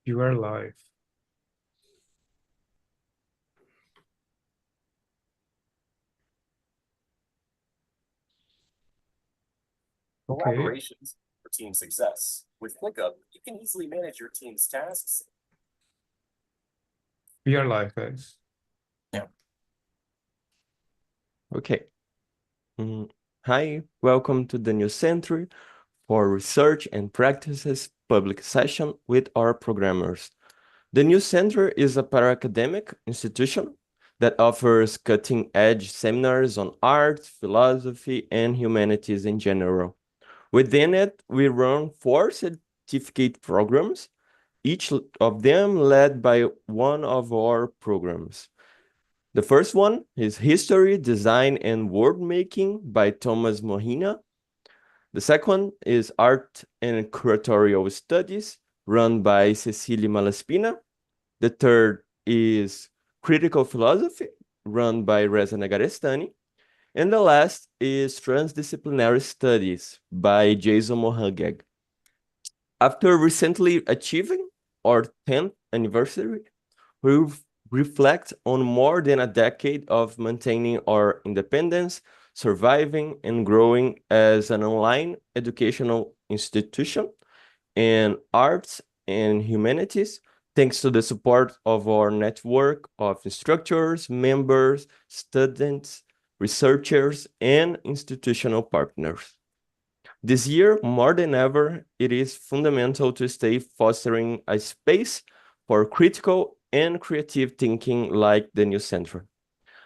You are live. Okay. Collaborations for team success. With ClickUp, you can easily manage your team's tasks. We are live, guys. Yeah. Okay. Hi, welcome to the new Center for Research and Practices public session with our programmers. The new center is a para-academic institution that offers cutting-edge seminars on art, philosophy, and humanities in general. Within it, we run 4 certificate programs, each of them led by one of our programs. The first one is History, Design, and Word Making by Thomas Moynihan. The second is Art and Curatorial Studies, run by Cécile Malaspina. The third is Critical Philosophy, run by Reza Negarestani. And the last is Transdisciplinary Studies by Jason Mohaghegh. After recently achieving our 10th anniversary, we reflect on more than a decade of maintaining our independence, surviving and growing as an online educational institution in arts and humanities, thanks to the support of our network of instructors, members, students, researchers, and institutional partners. This year, more than ever, it is fundamental to stay fostering a space for critical and creative thinking like the New Center.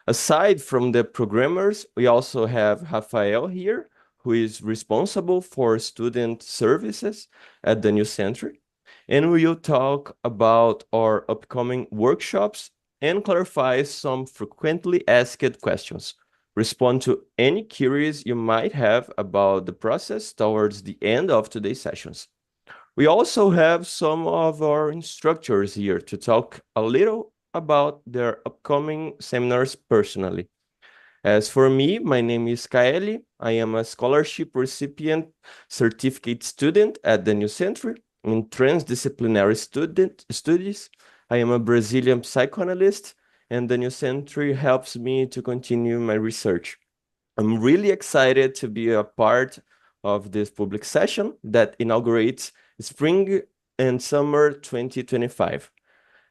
Aside from the programmers, we also have Rafael here, who is responsible for student services at the New Center, and we will talk about our upcoming workshops and clarify some frequently asked questions. Respond to any queries you might have about the process towards the end of today's sessions. We also have some of our instructors here to talk a little about their upcoming seminars personally. As for me, my name is Kaeli. I am a scholarship recipient certificate student at the New Center in transdisciplinary studies. I am a Brazilian psychoanalyst, and the New Center helps me to continue my research. I'm really excited to be a part of this public session that inaugurates Spring and Summer 2025.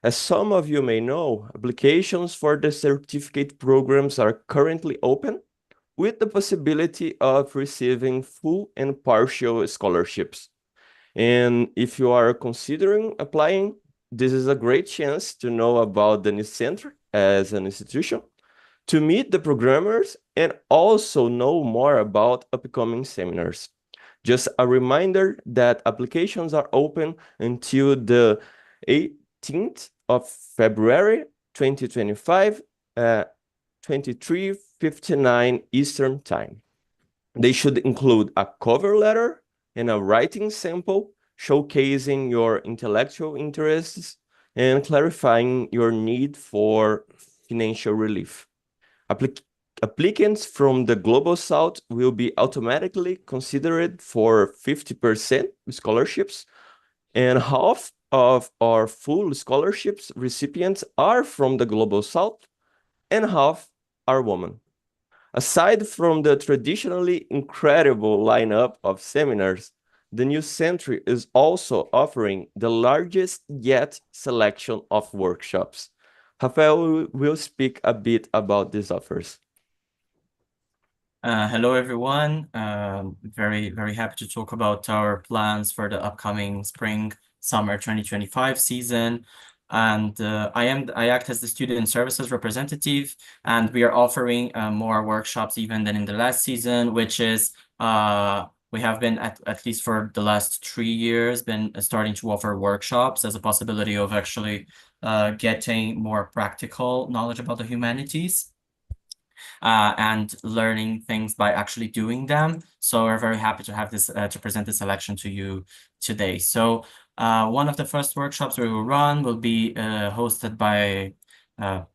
As some of you may know, applications for the certificate programs are currently open, with the possibility of receiving full and partial scholarships. And if you are considering applying, this is a great chance to know about the New Center as an institution, to meet the programmers, and also know more about upcoming seminars. Just a reminder that applications are open until the 18th of February 2025 at 23:59 Eastern Time. They should include a cover letter and a writing sample showcasing your intellectual interests and clarifying your need for financial relief. Applicants from the Global South will be automatically considered for 50% scholarships, and half of our full scholarships recipients are from the Global South, and half are women. Aside from the traditionally incredible lineup of seminars, the New Center is also offering the largest yet selection of workshops. Rafael will speak a bit about these offers. Hello, everyone. Very happy to talk about our plans for the upcoming spring-summer 2025 season. And I act as the student services representative, and we are offering more workshops even than in the last season, which is we have been at least for the last 3 years been starting to offer workshops as a possibility of actually getting more practical knowledge about the humanities. And learning things by actually doing them. So we're very happy to have this to present this selection to you today. So one of the first workshops we will run will be hosted by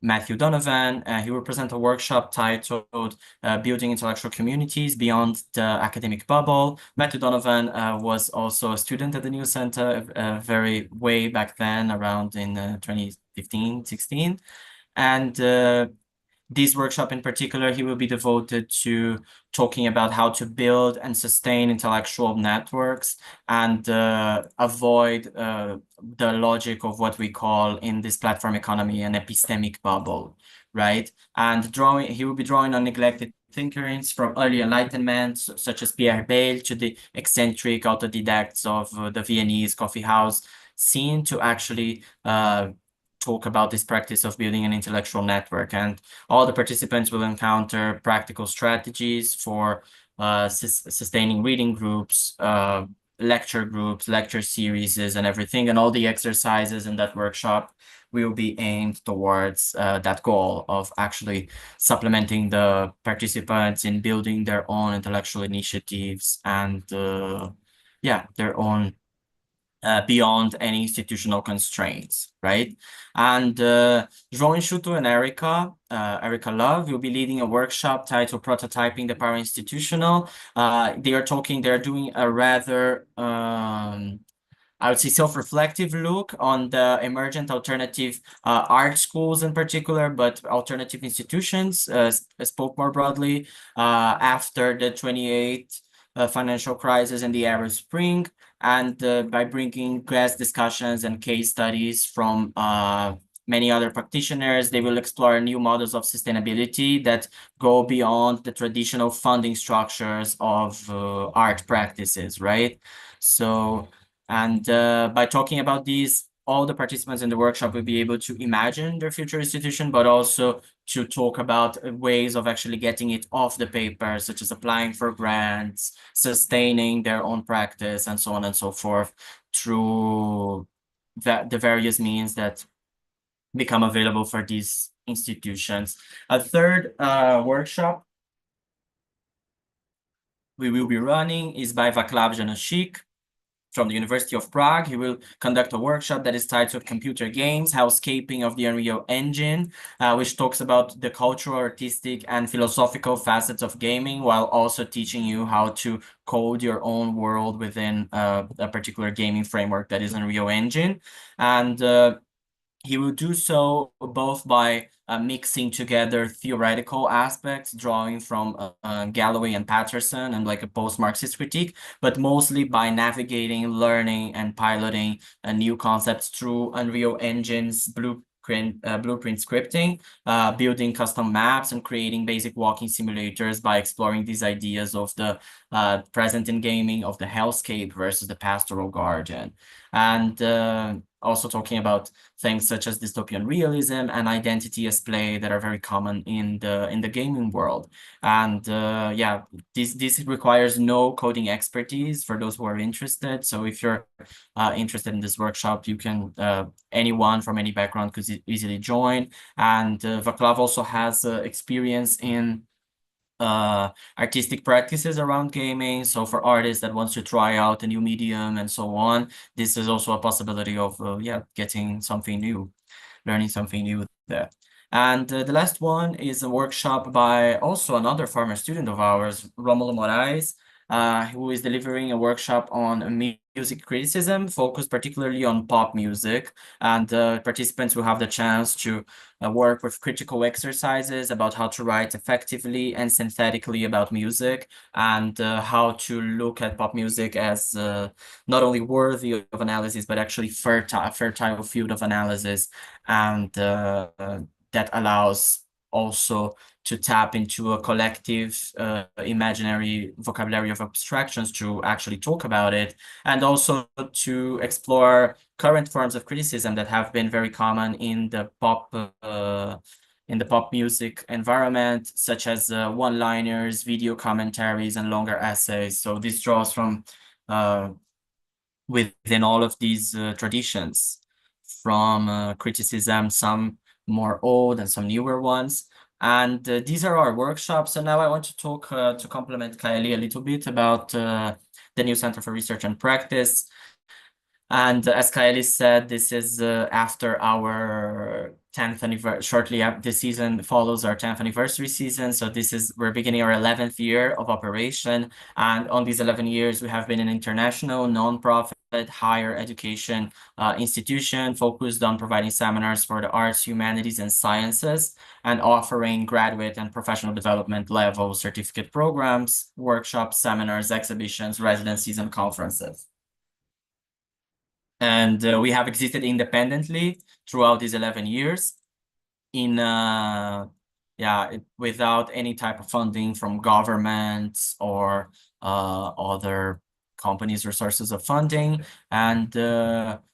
Matthew Donovan. He will present a workshop titled Building Intellectual Communities Beyond the Academic Bubble. Matthew Donovan was also a student at the New Center very way back then, around in 2015, 16. And this workshop in particular, he will be devoted to talking about how to build and sustain intellectual networks and avoid the logic of what we call in this platform economy an epistemic bubble, right? And he will be drawing on neglected thinkers from early Enlightenment, such as Pierre Bayle, to the eccentric autodidacts of the Viennese coffee house scene to actually talk about this practice of building an intellectual network. And all the participants will encounter practical strategies for sustaining reading groups, lecture series, and everything. And all the exercises in that workshop will be aimed towards that goal of actually supplementing the participants in building their own intellectual initiatives and their own beyond any institutional constraints, right? And Jean Shuto and Erica Love will be leading a workshop titled Prototyping the Para-Institutional. They're doing a rather, I would say, self-reflective look on the emergent alternative art schools in particular, but alternative institutions spoke more broadly after the 28th financial crisis and the Arab Spring, and by bringing guest discussions and case studies from many other practitioners, they will explore new models of sustainability that go beyond the traditional funding structures of art practices, right? So, and by talking about these, all the participants in the workshop will be able to imagine their future institution, but also to talk about ways of actually getting it off the paper, such as applying for grants, sustaining their own practice, and so on and so forth, through the various means that become available for these institutions. A third workshop we will be running is by Vaclav Janosik from the University of Prague. He will conduct a workshop that is titled Computer Games, Housekeeping of the Unreal Engine, which talks about the cultural, artistic, and philosophical facets of gaming, while also teaching you how to code your own world within a particular gaming framework that is Unreal Engine. And he will do so both by mixing together theoretical aspects, drawing from Galloway and Patterson and like a post-Marxist critique, but mostly by navigating, learning, and piloting new concepts through Unreal Engine's blueprint scripting, building custom maps and creating basic walking simulators by exploring these ideas of the present in gaming of the hellscape versus the pastoral garden. And also talking about things such as dystopian realism and identity as play that are very common in the gaming world. And this requires no coding expertise for those who are interested. So if you're interested in this workshop, you can anyone from any background could easily join. And Vaclav also has experience in artistic practices around gaming. So for artists that wants to try out a new medium and so on, this is also a possibility of getting something new, learning something new there. And the last one is a workshop by also another former student of ours, Romulo Moraes, who is delivering a workshop on music criticism, focused particularly on pop music. And participants will have the chance to work with critical exercises about how to write effectively and synthetically about music, and how to look at pop music as not only worthy of analysis, but actually fertile field of analysis, and that allows also to tap into a collective imaginary vocabulary of abstractions to actually talk about it, and also to explore current forms of criticism that have been very common in the pop music environment, such as one-liners, video commentaries, and longer essays. So this draws from within all of these traditions, from criticism, some more old and some newer ones. And these are our workshops. So now I want to talk to complement Kaeli a little bit about the New Center for Research and Practice. And as Kaeli said, this is after our 10th anniversary. Shortly after this season follows our 10th anniversary season. So we're beginning our 11th year of operation. And on these 11 years, we have been an international nonprofit higher education institution focused on providing seminars for the arts, humanities, and sciences, and offering graduate and professional development level certificate programs, workshops, seminars, exhibitions, residencies, and conferences. And we have existed independently throughout these 11 years without any type of funding from governments or other companies or sources of funding. And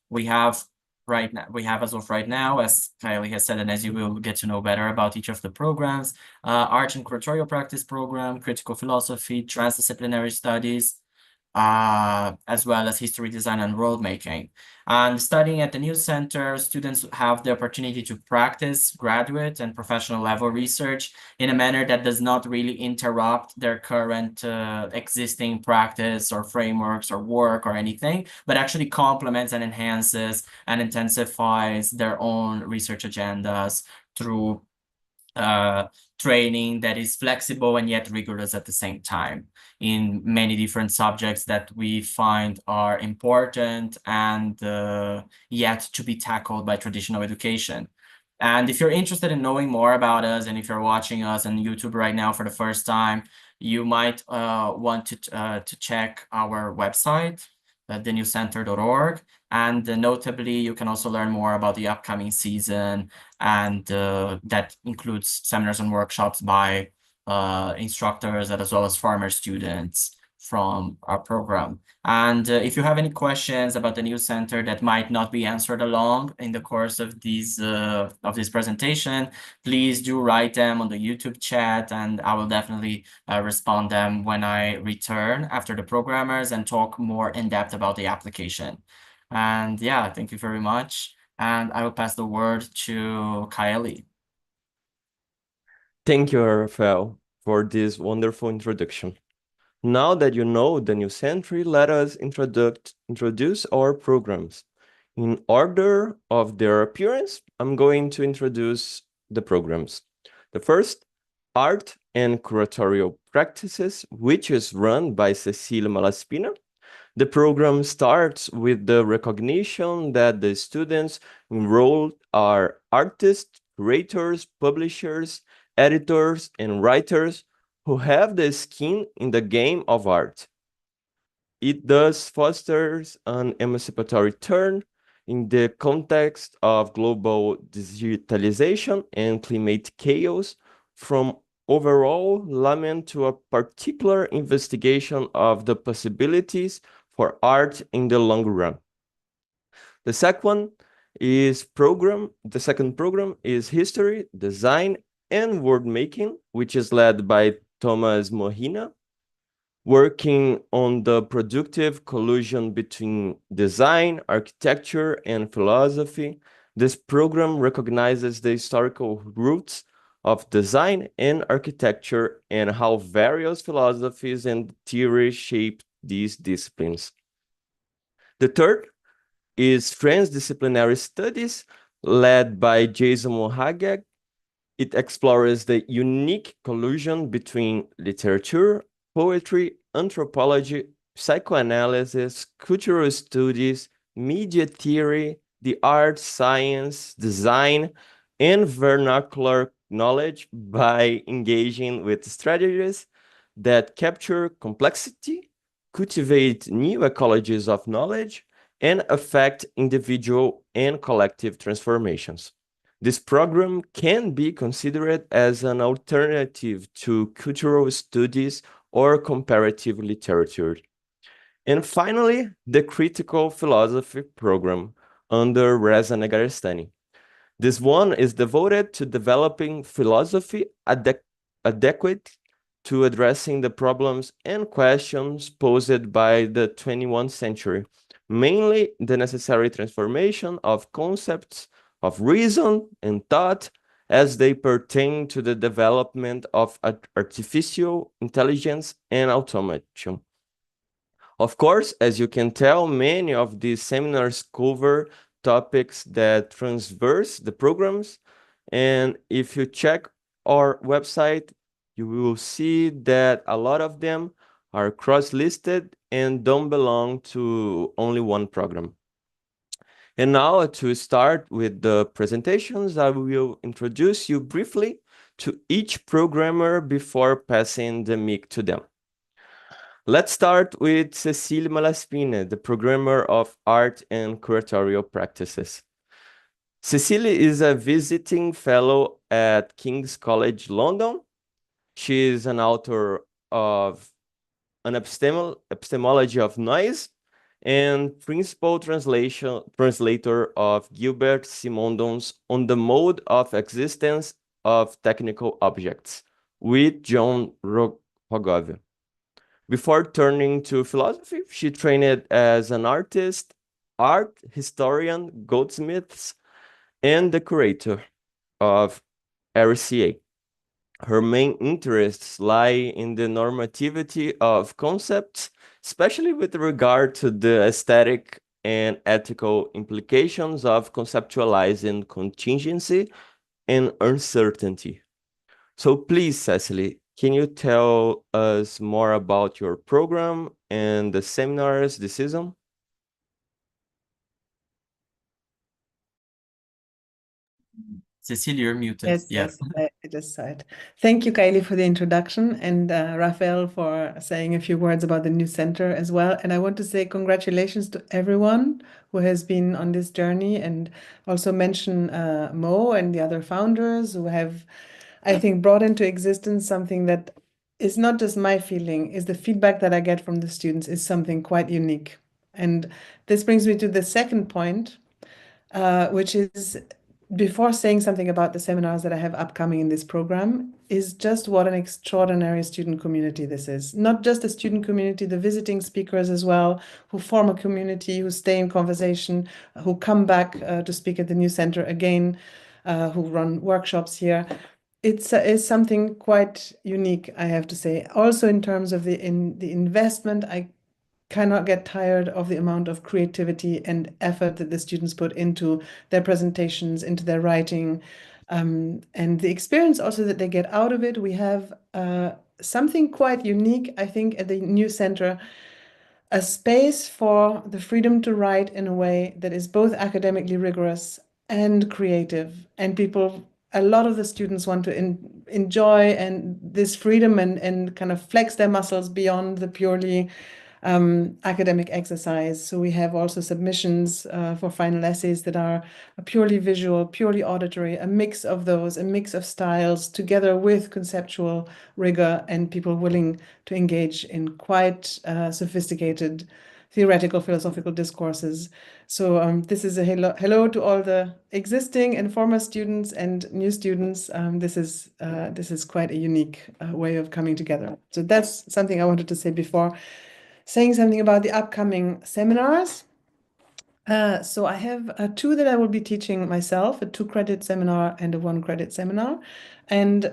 we have as of right now, as Kylie has said, and as you will get to know better about each of the programs, art and curatorial practice program, critical philosophy, transdisciplinary studies, as well as history, design, and world making. And studying at the New Center, students have the opportunity to practice graduate and professional level research in a manner that does not really interrupt their current existing practice or frameworks or work or anything, but actually complements and enhances and intensifies their own research agendas through training that is flexible and yet rigorous at the same time in many different subjects that we find are important and yet to be tackled by traditional education. And if you're interested in knowing more about us, and if you're watching us on YouTube right now for the first time, you might want to check our website, thenewcenter.org. And notably, you can also learn more about the upcoming season, and that includes seminars and workshops by instructors as well as former students from our program. And if you have any questions about the New Center that might not be answered along in the course of this presentation, please do write them on the YouTube chat, and I will definitely respond them when I return after the programmers and talk more in depth about the application. And yeah, thank you very much. And I will pass the word to Kylie. Thank you, Rafael, for this wonderful introduction. Now that you know the New Century, let us introduce our programs. In order of their appearance, I'm going to introduce the programs. The first, Art and Curatorial Practices, which is run by Cécile Malaspina. The program starts with the recognition that the students enrolled are artists, curators, publishers, editors, and writers who have the skin in the game of art. It thus fosters an emancipatory turn in the context of global digitalization and climate chaos, from overall lament to a particular investigation of the possibilities for art in the long run. The second program is History, Design, and World Making, which is led by Thomas Moynihan, working on the productive collusion between design, architecture, and philosophy. This program recognizes the historical roots of design and architecture and how various philosophies and theories shape these disciplines. The third is Transdisciplinary Studies, led by Jason Mohaghegh. It explores the unique collusion between literature, poetry, anthropology, psychoanalysis, cultural studies, media theory, the arts, science, design, and vernacular knowledge by engaging with strategies that capture complexity, cultivate new ecologies of knowledge, and affect individual and collective transformations. This program can be considered as an alternative to cultural studies or comparative literature. And finally, the Critical Philosophy program under Reza Negarestani. This one is devoted to developing philosophy adequate to addressing the problems and questions posed by the 21st century, mainly the necessary transformation of concepts of reason and thought as they pertain to the development of artificial intelligence and automation. Of course, as you can tell, many of these seminars cover topics that transverse the programs, And if you check our website, you will see that a lot of them are cross-listed and don't belong to only one program. And now to start with the presentations, I will introduce you briefly to each programmer before passing the mic to them. Let's start with Cécile Malaspina, the programmer of art and curatorial practices. Cécile is a visiting fellow at King's College London. She is an author of An Epistemology of Noise and principal translator of Gilbert Simondon's On the Mode of Existence of Technical Objects with John Mohaghegh. Before turning to philosophy, she trained as an artist, art historian, goldsmith, and the curator of RCA. Her main interests lie in the normativity of concepts, especially with regard to the aesthetic and ethical implications of conceptualizing contingency and uncertainty. So please, Cecily, can you tell us more about your program and the seminars this season? Cécile, you're muted. Yes, Yeah. yes, I just saw it. Thank you, Kylie, for the introduction, and Raphael for saying a few words about the new center as well. And I want to say congratulations to everyone who has been on this journey, and also mention Mo and the other founders who have, I think, brought into existence something that is not just my feeling, is the feedback that I get from the students is something quite unique. And this brings me to the second point, which is, before saying something about the seminars that I have upcoming in this program, is just what an extraordinary student community this is. Not just a student community, the visiting speakers as well, who form a community, who stay in conversation, who come back to speak at the new center again, who run workshops here. It's something quite unique, I have to say. Also, in terms of the investment, I cannot get tired of the amount of creativity and effort that the students put into their presentations, into their writing, and the experience also that they get out of it. We have something quite unique, I think, at the new center, a space for the freedom to write in a way that is both academically rigorous and creative. And people, a lot of the students want to enjoy and this freedom and kind of flex their muscles beyond the purely academic exercise. So we have also submissions for final essays that are purely visual, purely auditory, a mix of those, a mix of styles, together with conceptual rigor and people willing to engage in quite sophisticated theoretical philosophical discourses. So this is a hello to all the existing and former students and new students. This is quite a unique way of coming together. So that's something I wanted to say before saying something about the upcoming seminars. So I have two that I will be teaching myself, a 2-credit seminar and a 1-credit seminar, and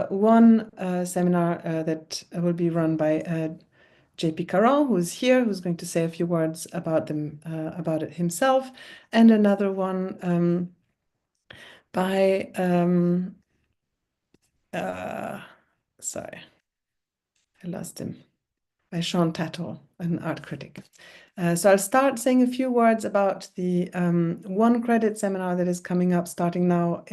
one seminar that will be run by JP Caron, who's here, who's going to say a few words about them, about it himself, and another one by sorry, I lost him. By Sean Tattle, an art critic. So I'll start saying a few words about the 1-credit seminar that is coming up starting now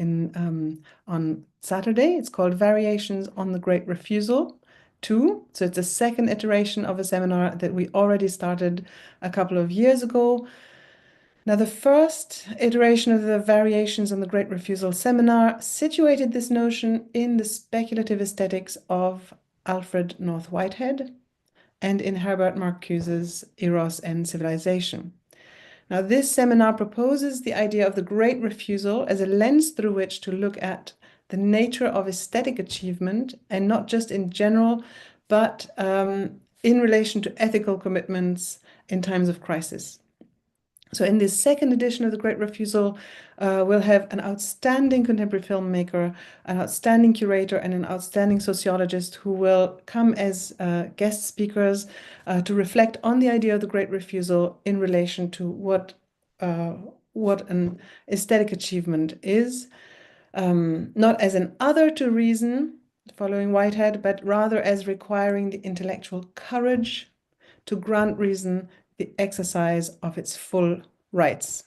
on Saturday. It's called Variations on the Great Refusal 2. So it's a second iteration of a seminar that we already started a couple of years ago. Now, the first iteration of the Variations on the Great Refusal seminar situated this notion in the speculative aesthetics of Alfred North Whitehead and in Herbert Marcuse's Eros and Civilization. Now, this seminar proposes the idea of the great refusal as a lens through which to look at the nature of aesthetic achievement, and not just in general, but in relation to ethical commitments in times of crisis. So in this second edition of The Great Refusal, we'll have an outstanding contemporary filmmaker, an outstanding curator, and an outstanding sociologist who will come as guest speakers to reflect on the idea of the Great Refusal in relation to what an aesthetic achievement is. not as an other to reason, following Whitehead, but rather as requiring the intellectual courage to grant reason the exercise of its full rights.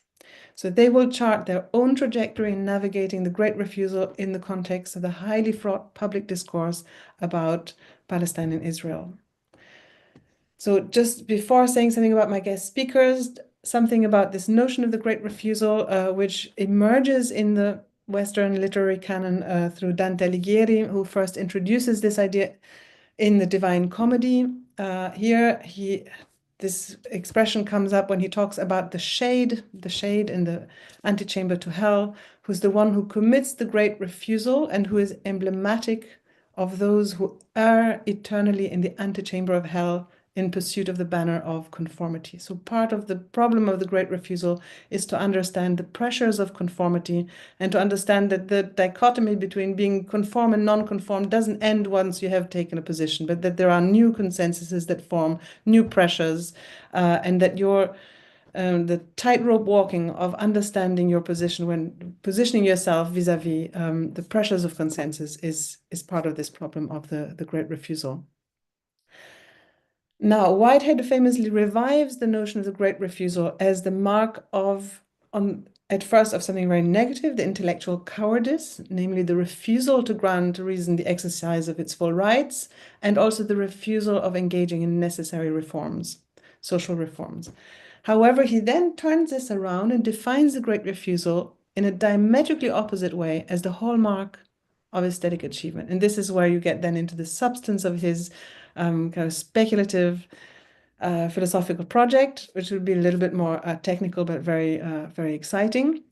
So they will chart their own trajectory in navigating the Great Refusal in the context of the highly fraught public discourse about Palestine and Israel. So just before saying something about my guest speakers, something about this notion of the Great Refusal, which emerges in the Western literary canon through Dante Alighieri, who first introduces this idea in the Divine Comedy. This expression comes up when he talks about the shade in the antechamber to hell, who's the one who commits the great refusal and who is emblematic of those who err eternally in the antechamber of hell in pursuit of the banner of conformity. So part of the problem of the great refusal is to understand the pressures of conformity and to understand that the dichotomy between being conform and non-conform doesn't end once you have taken a position, but that there are new consensuses that form new pressures, and that the tightrope walking of understanding your position when positioning yourself vis-a-vis the pressures of consensus is part of this problem of the great refusal. Now, Whitehead famously revives the notion of the great refusal as the mark at first of something very negative, the intellectual cowardice, namely the refusal to grant reason the exercise of its full rights, and also the refusal of engaging in necessary reforms, social reforms. However, he then turns this around and defines the great refusal in a diametrically opposite way as the hallmark of aesthetic achievement. And this is where you get then into the substance of his kind of speculative philosophical project, which will be a little bit more technical, but very, very exciting.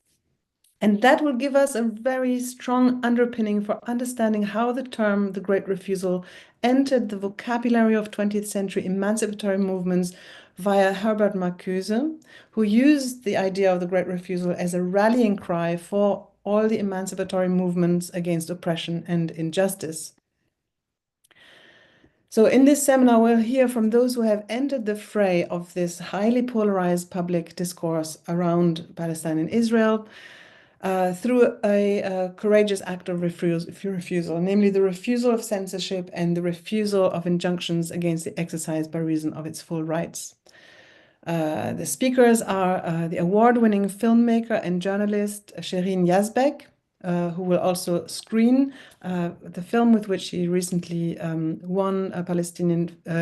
And that will give us a very strong underpinning for understanding how the term the Great Refusal entered the vocabulary of 20th century emancipatory movements via Herbert Marcuse, who used the idea of the Great Refusal as a rallying cry for all the emancipatory movements against oppression and injustice. So in this seminar, we'll hear from those who have entered the fray of this highly polarized public discourse around Palestine and Israel through a courageous act of refusal, namely the refusal of censorship and the refusal of injunctions against the exercise by reason of its full rights. The speakers are the award-winning filmmaker and journalist Shireen Yazbek, who will also screen the film with which she recently won a Lebanese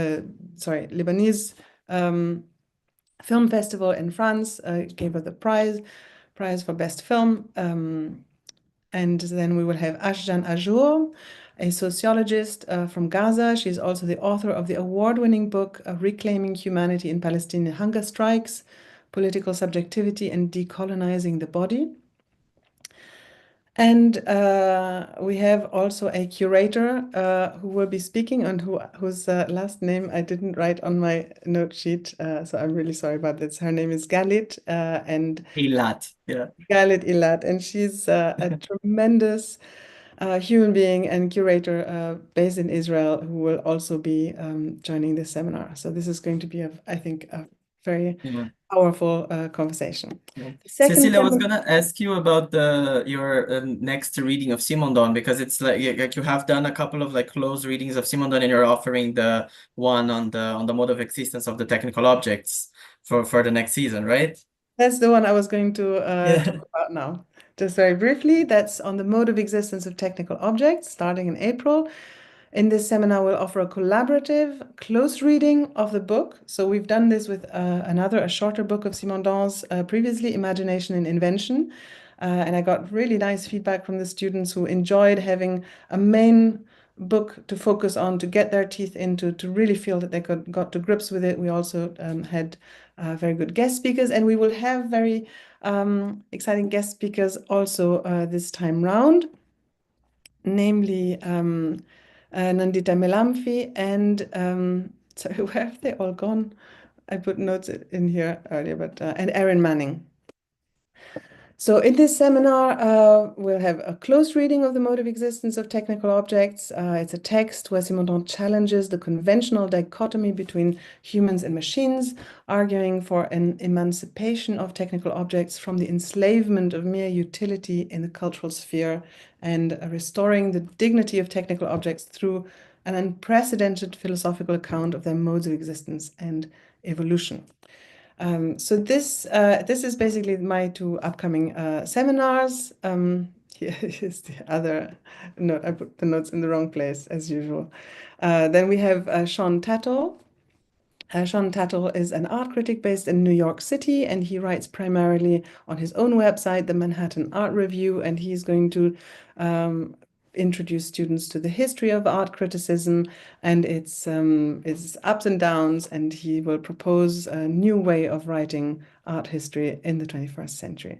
film festival in France, gave her the prize for best film. And then we will have Ashjan Ajour, a sociologist from Gaza. She's also the author of the award-winning book Reclaiming Humanity in Palestinian Hunger Strikes, Political Subjectivity and Decolonizing the Body. And we have also a curator who will be speaking and whose last name I didn't write on my note sheet, so I'm really sorry about this. Her name is Galit, and Eilat, yeah. Galit Ilat, and she's a tremendous human being and curator based in Israel who will also be joining this seminar. So this is going to be, I think, a very powerful conversation. Yeah. Second Cécile, I was gonna ask you about your next reading of Simondon, because it's like you have done a couple of like close readings of Simondon, and you're offering the one on the mode of existence of the technical objects for the next season, right? That's the one I was going to talk about now. Just very briefly, that's on the mode of existence of technical objects, starting in April. In this seminar, we'll offer a collaborative, close reading of the book. So we've done this with a shorter book of Simondon's previously, Imagination and Invention. And I got really nice feedback from the students who enjoyed having a main book to focus on, to get their teeth into, to really feel that they got to grips with it. We also had very good guest speakers, and we will have very exciting guest speakers also this time round, namely Nandita Melamfi and sorry, where have they all gone? I put notes in here earlier, but and Erin Manning. So in this seminar, we'll have a close reading of the mode of existence of technical objects. It's a text where Simondon challenges the conventional dichotomy between humans and machines, arguing for an emancipation of technical objects from the enslavement of mere utility in the cultural sphere, and restoring the dignity of technical objects through an unprecedented philosophical account of their modes of existence and evolution. So this is basically my two upcoming seminars. Here's the other note. I put the notes in the wrong place as usual. Then we have Sean Tattle. Sean Tattle is an art critic based in New York City, and he writes primarily on his own website, the Manhattan Art Review, and he's going to introduce students to the history of art criticism and its ups and downs, and he will propose a new way of writing art history in the 21st century.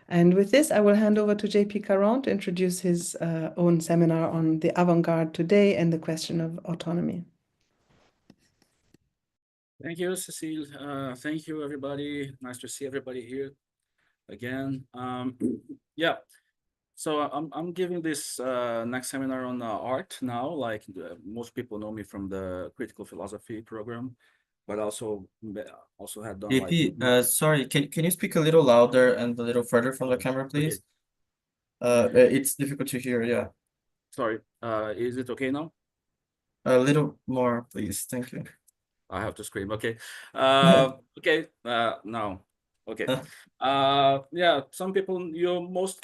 And with this, I will hand over to JP Caron to introduce his own seminar on the avant-garde today and the question of autonomy. Thank you, Cécile. Thank you, everybody. Nice to see everybody here again. Yeah. So I'm giving this next seminar on art now. Like most people know me from the critical philosophy program, but also had done JP, sorry, can you speak a little louder and a little further from the camera, please? It's difficult to hear. Yeah. Sorry. Is it okay now? A little more, please. Thank you. I have to scream. Okay. Okay. Now. Okay. Yeah, some people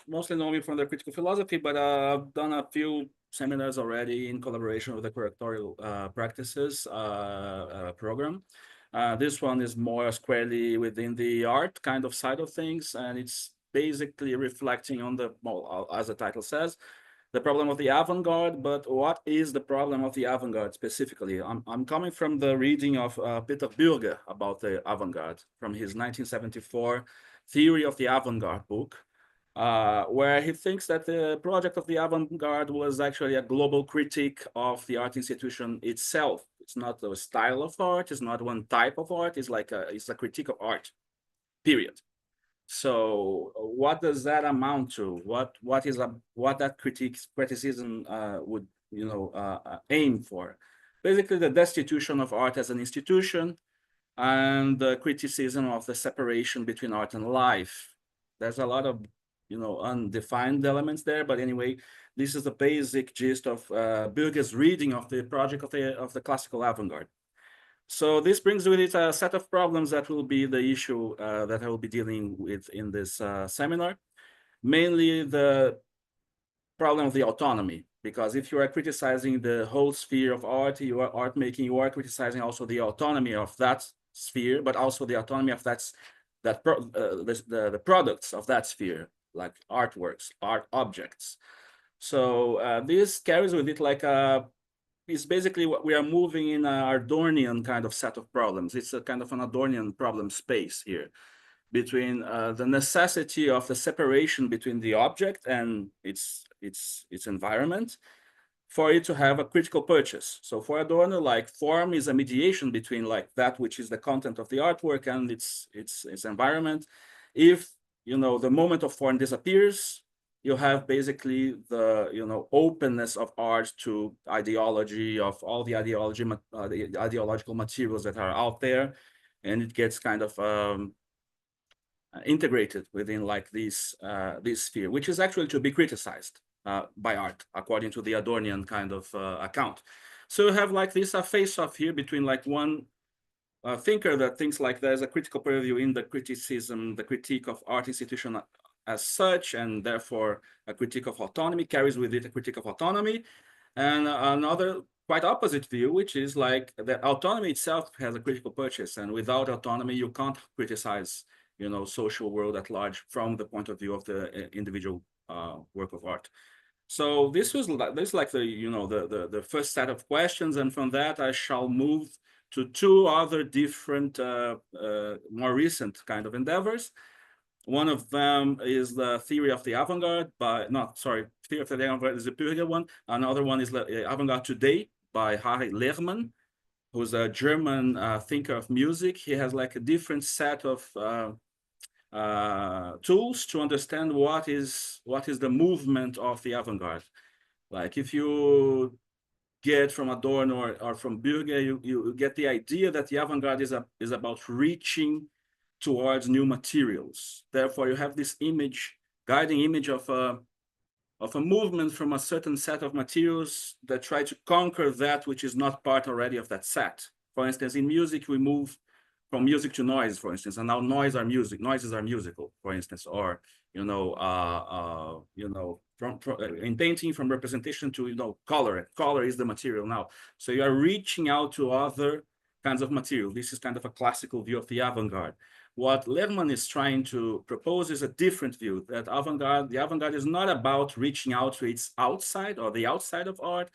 mostly know me from the critical philosophy, but I've done a few seminars already in collaboration with the curatorial practices program. This one is more squarely within the art kind of side of things, and it's basically reflecting on the, well, as the title says, the problem of the avant-garde. But what is the problem of the avant-garde specifically? I'm coming from the reading of Peter Bürger about the avant-garde from his 1974 Theory of the Avant-Garde book, where he thinks that the project of the avant-garde was actually a global critique of the art institution itself. It's not a style of art, it's not one type of art, it's a critique of art, period. So what does that amount to? What that criticism would aim for? Basically, the destitution of art as an institution and the criticism of the separation between art and life. There's a lot of undefined elements there, but anyway, this is the basic gist of Bürger's reading of the project of the classical avant-garde. So this brings with it a set of problems that will be the issue that I will be dealing with in this seminar. Mainly the problem of the autonomy, because if you are criticizing the whole sphere of art, you are art making, you are criticizing also the autonomy of that sphere, but also the autonomy of the products of that sphere, like artworks, art objects. So this carries with it like is basically what we are moving in an Adornian kind of set of problems. It's a kind of an Adornian problem space here between the necessity of the separation between the object and its environment for it to have a critical purchase. So for Adorno, like form is a mediation between like that which is the content of the artwork and its environment. If the moment of form disappears, you have basically the openness of art to ideology, of all the ideological materials that are out there, and it gets kind of integrated within like this sphere, which is actually to be criticized by art, according to the Adornian kind of account. So you have like this face-off here between like one thinker that thinks like there's a critical purview in the criticism, the critique of art institution as such, and therefore a critique of autonomy carries with it a critique of autonomy, and another quite opposite view, which is like that autonomy itself has a critical purchase, and without autonomy you can't criticize social world at large from the point of view of the individual work of art. So this like the first set of questions, and from that I shall move to two other different more recent kind of endeavors. One of them is the Theory of the Avant-Garde Theory of the Avant-Garde is the Bürger one. Another one is the Avant-Garde Today by Harry Lehrman, who's a German thinker of music. He has like a different set of tools to understand what is the movement of the avant-garde. Like if you get from Adorno or from Bürger, you get the idea that the avant-garde is about reaching towards new materials. Therefore, you have this image, guiding image of a movement from a certain set of materials that try to conquer that which is not part already of that set. For instance, in music, we move from music to noise, for instance, and now noises are musical, for instance, or from in painting, from representation to color. Color is the material now. So you are reaching out to other kinds of material. This is kind of a classical view of the avant-garde. What Lerman is trying to propose is a different view, that the avant-garde is not about reaching out to its outside or the outside of art,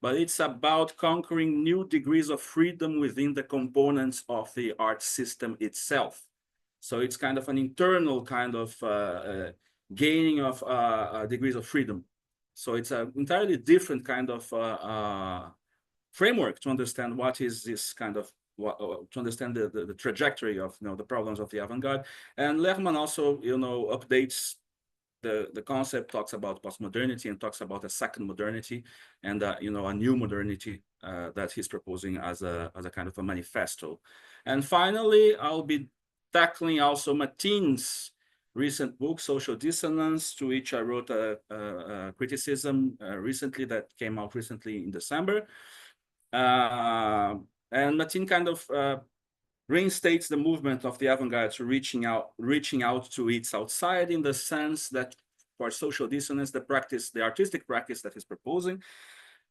but it's about conquering new degrees of freedom within the components of the art system itself. So it's kind of an internal kind of gaining of degrees of freedom. So it's an entirely different kind of framework to understand what is this kind of to understand the trajectory of the problems of the avant-garde. And Lerman also updates the concept, talks about postmodernity and talks about a second modernity and a new modernity that he's proposing as a kind of a manifesto. And finally, I'll be tackling also Matin's recent book, Social Dissonance, to which I wrote a criticism recently that came out recently in December. And Matin kind of reinstates the movement of the avant-garde to reaching out to its outside, in the sense that for social dissonance, the artistic practice that he's proposing,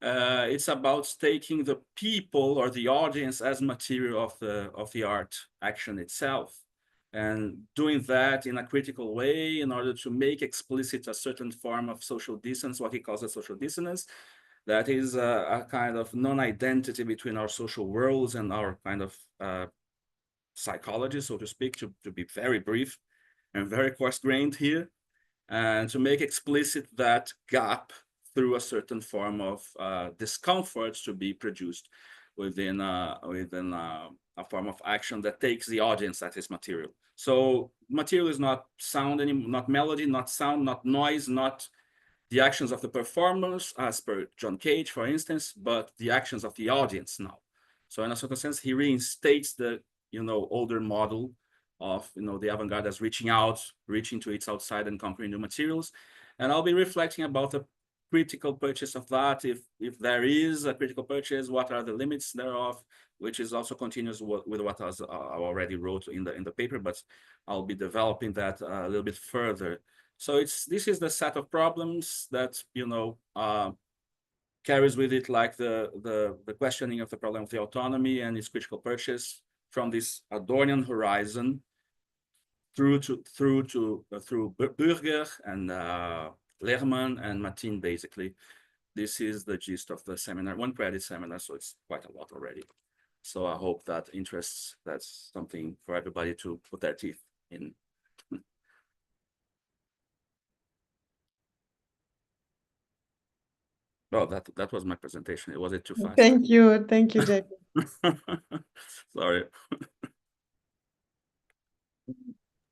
it's about taking the people or the audience as material of the art action itself, and doing that in a critical way in order to make explicit a certain form of social dissonance, what he calls a social dissonance. That is a kind of non-identity between our social worlds and our kind of psychology, so to speak, to be very brief and very coarse-grained here, and to make explicit that gap through a certain form of discomfort to be produced within a form of action that takes the audience as its material. So material is not sound anymore, not melody, not sound, not noise, not the actions of the performers, as per John Cage, for instance, but the actions of the audience now. So in a certain sense, he reinstates the older model of the avant-garde as reaching to its outside and conquering new materials. And I'll be reflecting about the critical purchase of that, if there is a critical purchase, what are the limits thereof, which is also continuous with what I already wrote in the paper, but I'll be developing that a little bit further. So this is the set of problems that carries with it like the questioning of the problem of the autonomy and its critical purchase from this Adornian horizon through Bürger and Lerman and Matin, basically. This is the gist of the seminar, one credit seminar, so it's quite a lot already. So I hope that interests, that's something for everybody to put their teeth in. Oh, that was my presentation. Was it too fast? Thank you, Jake. Sorry.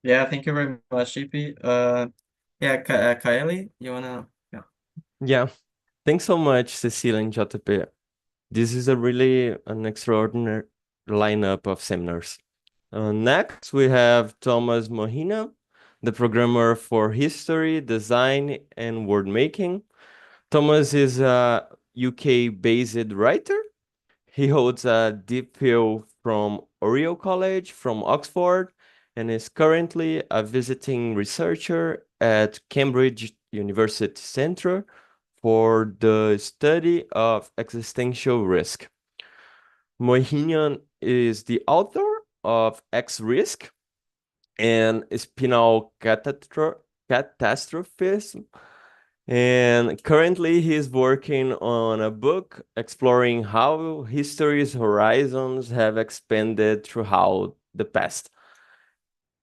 Yeah, thank you very much, JP. Yeah, Kaeli, you wanna? Yeah. Yeah, thanks so much, Cecile and JP. This is an extraordinary lineup of seminars. Next, we have Thomas Moynihan, the programmer for history, design, and word making. Thomas is a UK-based writer. He holds a DPhil from Oriel College from Oxford and is currently a visiting researcher at Cambridge University Centre for the study of existential risk. Moynihan is the author of X-Risk and Spinal Catastrophism, and currently he's working on a book exploring how history's horizons have expanded throughout the past,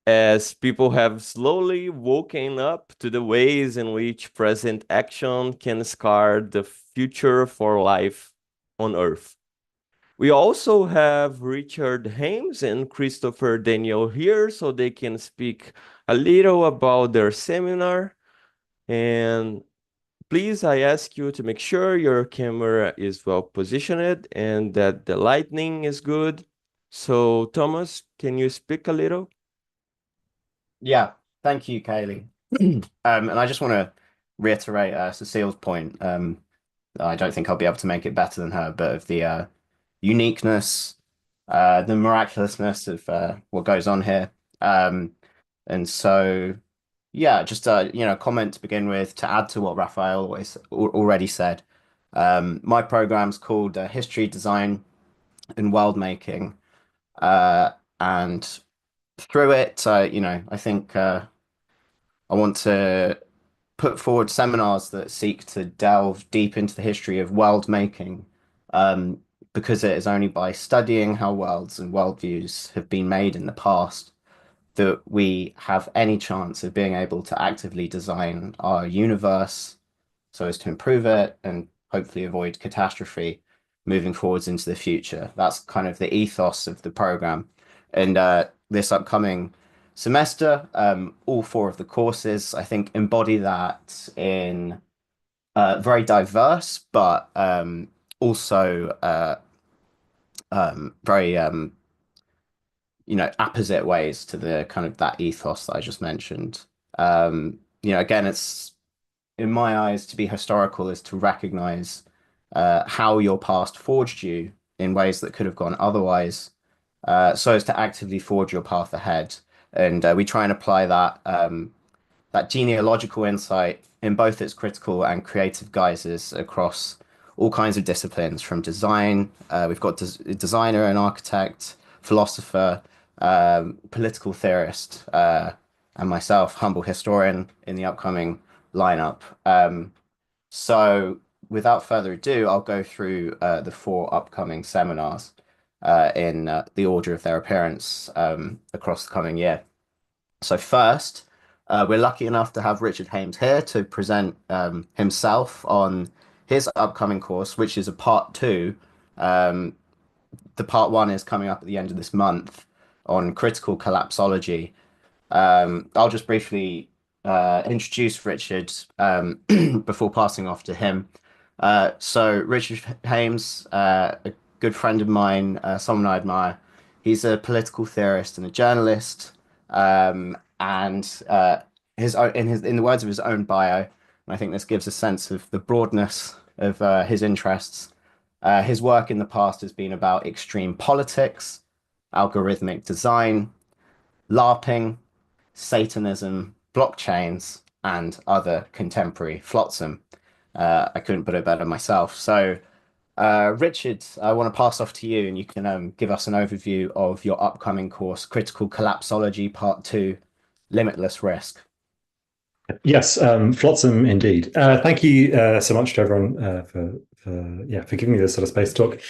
as people have slowly woken up to the ways in which present action can scar the future for life on Earth. We also have Richard Hames and Christopher Daniel here, so they can speak a little about their seminar. And please, I ask you to make sure your camera is well positioned and that the lighting is good. So, Thomas, can you speak a little? Yeah, thank you, Kaylee. And I just want to reiterate Cecile's point. I don't think I'll be able to make it better than her, but of the uniqueness, the miraculousness of what goes on here. And so, yeah, just comment to begin with to add to what Raphael already said. My program's called History, Design, and World Making, and through it, I think I want to put forward seminars that seek to delve deep into the history of world making, because it is only by studying how worlds and worldviews have been made in the past that we have any chance of being able to actively design our universe so as to improve it and hopefully avoid catastrophe moving forwards into the future. That's kind of the ethos of the program. And this upcoming semester, all 4 of the courses, I think, embody that in very diverse, but also very opposite ways to the kind of that ethos that I just mentioned. Again, it's in my eyes to be historical is to recognize how your past forged you in ways that could have gone otherwise, so as to actively forge your path ahead. And we try and apply that genealogical insight in both its critical and creative guises across all kinds of disciplines, from design. We've got designer and architect, philosopher, political theorist, and myself, humble historian, in the upcoming lineup. So without further ado, I'll go through the 4 upcoming seminars in the order of their appearance across the coming year. So first, we're lucky enough to have Richard Hames here to present himself on his upcoming course, which is a part 2. The part 1 is coming up at the end of this month on critical collapsology. I'll just briefly introduce Richard before passing off to him. So Richard Hames, a good friend of mine, someone I admire. He's a political theorist and a journalist, and in the words of his own bio, and I think this gives a sense of the broadness of his interests. His work in the past has been about extreme politics, algorithmic design, LARPing, Satanism, blockchains, and other contemporary flotsam. I couldn't put it better myself. So, Richard, I want to pass off to you, and you can give us an overview of your upcoming course, Critical Collapsology, Part 2, Limitless Risk. Yes, flotsam indeed. Thank you so much to everyone for giving me this sort of space to talk.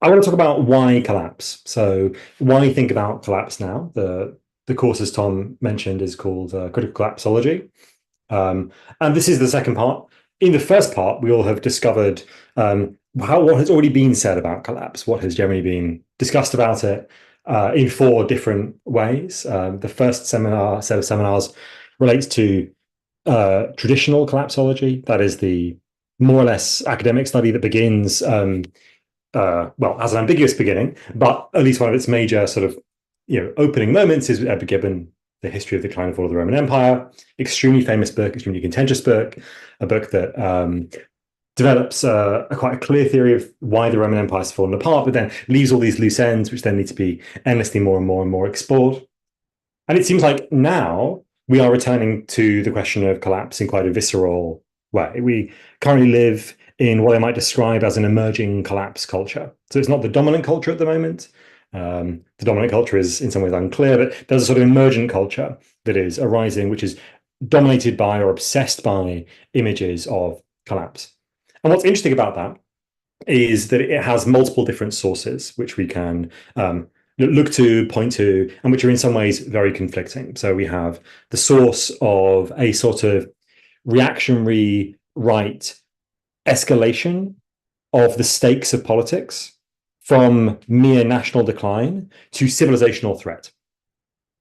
I want to talk about why collapse. So why think about collapse now? The course, as Tom mentioned, is called Critical Collapsology. And this is the second part. In the first part, we all have discovered what has already been said about collapse, what has generally been discussed about it in 4 different ways. The first set of seminars relates to traditional collapsology. That is the more or less academic study that begins, has an ambiguous beginning, but at least one of its major sort of opening moments is given the history of the decline of all of the Roman Empire. Extremely famous book, extremely contentious book, a book that develops quite a clear theory of why the Roman Empire has fallen apart, but then leaves all these loose ends, which then need to be endlessly more and more and more explored. And it seems like now we are returning to the question of collapse in quite a visceral way. We currently live in what I might describe as an emerging collapse culture. So it's not the dominant culture at the moment. The dominant culture is in some ways unclear, but there's a sort of emergent culture that is arising, which is dominated by or obsessed by images of collapse. And what's interesting about that is that it has multiple different sources, which we can look to, point to, and which are in some ways very conflicting. So we have the source of a sort of reactionary right escalation of the stakes of politics from mere national decline to civilizational threat.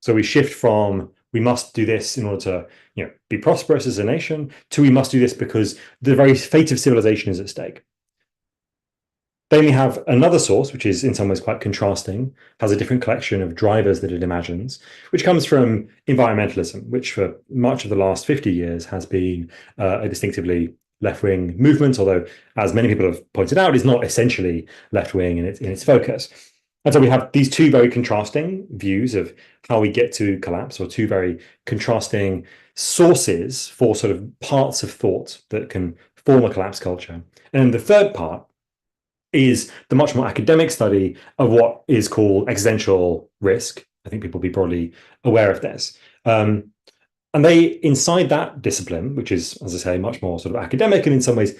So we shift from we must do this in order to, be prosperous as a nation, to we must do this because the very fate of civilization is at stake. Then we have another source, which is in some ways quite contrasting, has a different collection of drivers that it imagines, which comes from environmentalism, which for much of the last 50 years has been a distinctively left-wing movement, although, as many people have pointed out, is not essentially left-wing in its focus. And so we have these two very contrasting views of how we get to collapse, or two very contrasting sources for sort of parts of thought that can form a collapse culture. And the third part is the much more academic study of what is called existential risk. I think people will be broadly aware of this. And they, inside that discipline, which is, as I say, much more sort of academic and in some ways,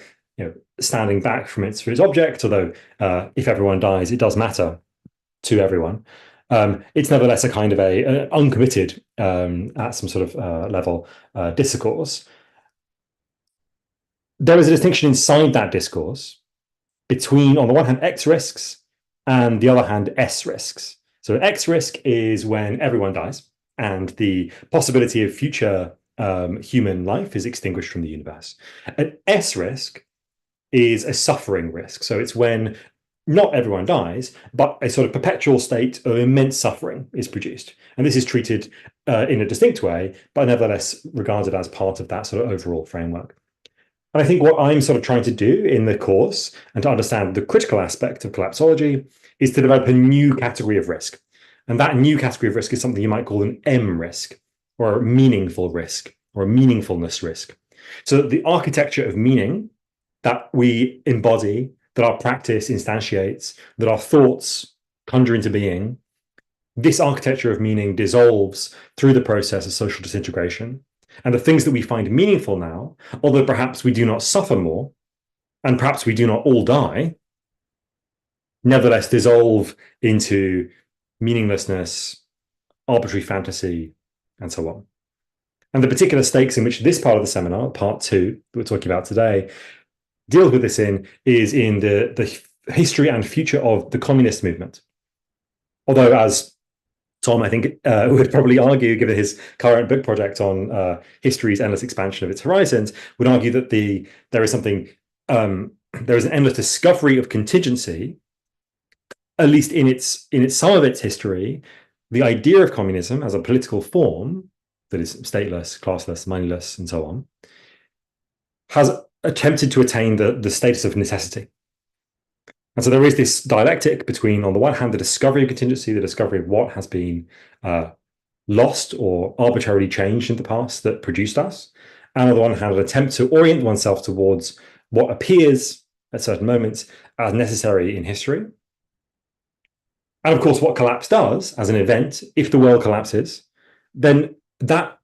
standing back from its object, although if everyone dies, it does matter to everyone. It's nevertheless a kind of an uncommitted, at some sort of level, discourse. There is a distinction inside that discourse between, on the one hand, X risks and the other hand, S risks. So X risk is when everyone dies and the possibility of future human life is extinguished from the universe. An S risk is a suffering risk. So it's when not everyone dies, but a sort of perpetual state of immense suffering is produced. And this is treated in a distinct way, but nevertheless regarded as part of that sort of overall framework. And I think what I'm sort of trying to do in the course and to understand the critical aspect of collapsology is to develop a new category of risk. And that new category of risk is something you might call an M risk, or a meaningful risk, or a meaningfulness risk. So the architecture of meaning that we embody, that our practice instantiates, that our thoughts conjure into being, this architecture of meaning dissolves through the process of social disintegration. And the things that we find meaningful now, although perhaps we do not suffer more, and perhaps we do not all die, nevertheless dissolve into meaninglessness, arbitrary fantasy, and so on. And the particular stakes in which this part of the seminar, part 2, that we're talking about today, deals with this is in the history and future of the communist movement. Although, as Tom, I think, would probably argue, given his current book project on history's endless expansion of its horizons, would argue that there is an endless discovery of contingency, at least in some of its history. The idea of communism as a political form that is stateless, classless, moneyless, and so on, has attempted to attain the status of necessity. And so there is this dialectic between, on the one hand, the discovery of contingency, the discovery of what has been lost or arbitrarily changed in the past that produced us, and on the one hand, an attempt to orient oneself towards what appears at certain moments as necessary in history. And of course, what collapse does as an event, if the world collapses, then that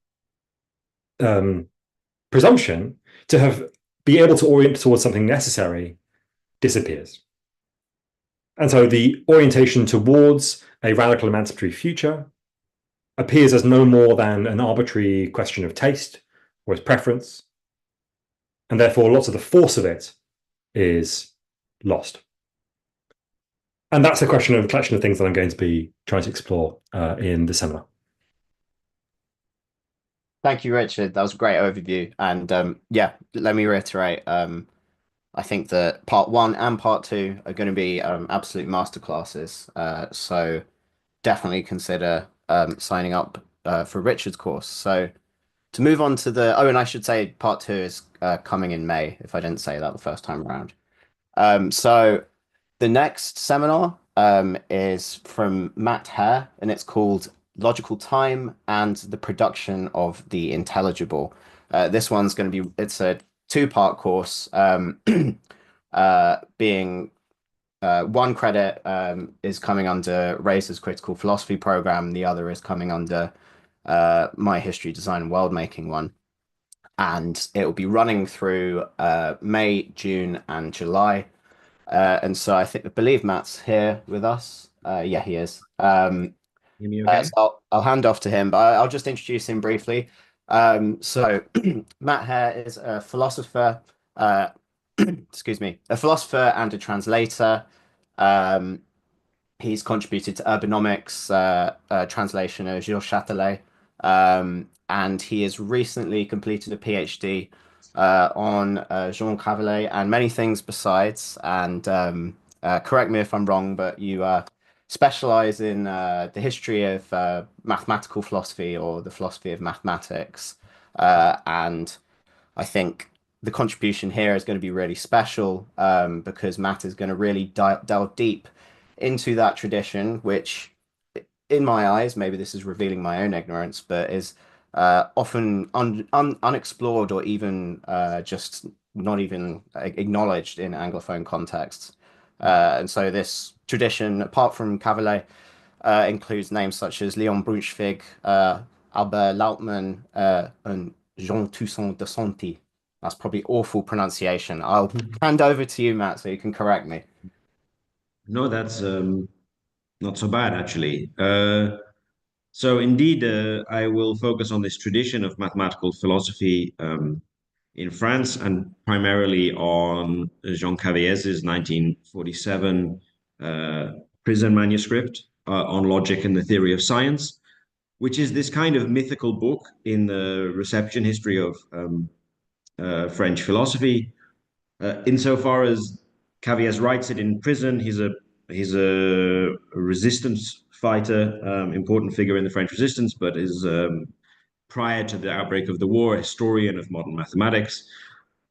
presumption to be able to orient towards something necessary disappears. And so the orientation towards a radical emancipatory future appears as no more than an arbitrary question of taste or its preference. And therefore, lots of the force of it is lost. And that's a collection of things that I'm going to be trying to explore in the seminar. Thank you, Richard. That was a great overview. And yeah, let me reiterate. I think that part 1 and part 2 are going to be absolute masterclasses. So definitely consider signing up for Richard's course. So to move on to and I should say part 2 is coming in May, if I didn't say that the first time around. So the next seminar is from Matt Hare, and it's called Logical Time and the Production of the Intelligible. This one's going to be, it's a 2-part course, being 1 credit is coming under Reza's critical philosophy program. The other is coming under my history, design, and world making one. And it will be running through May, June, and July. And so I believe Matt's here with us. Yeah, he is. So I'll hand off to him, but I'll just introduce him briefly. So Matt Hare is a philosopher, excuse me, a philosopher and a translator. He's contributed to Urbanomics, translation of Gilles Châtelet, And he has recently completed a PhD on Jean Cavalier and many things besides. And correct me if I'm wrong, but you specialize in the history of mathematical philosophy or the philosophy of mathematics. And I think the contribution here is going to be really special because Matt is going to really delve deep into that tradition, which, in my eyes, maybe this is revealing my own ignorance, but is often unexplored or even just not even acknowledged in Anglophone contexts. And so this tradition, apart from Cavalier, includes names such as Leon Brunschwig, Albert Lautmann, and Jean Toussaint de Santi. That's probably awful pronunciation. I'll hand over to you, Matt, so you can correct me. No, that's not so bad, actually. So indeed, I will focus on this tradition of mathematical philosophy in France, and primarily on Jean Cavieres's 1947 prison manuscript on logic and the theory of science, which is this kind of mythical book in the reception history of French philosophy. Insofar as Cavieres writes it in prison, he's a resistance fighter, important figure in the French resistance, but is prior to the outbreak of the war, a historian of modern mathematics.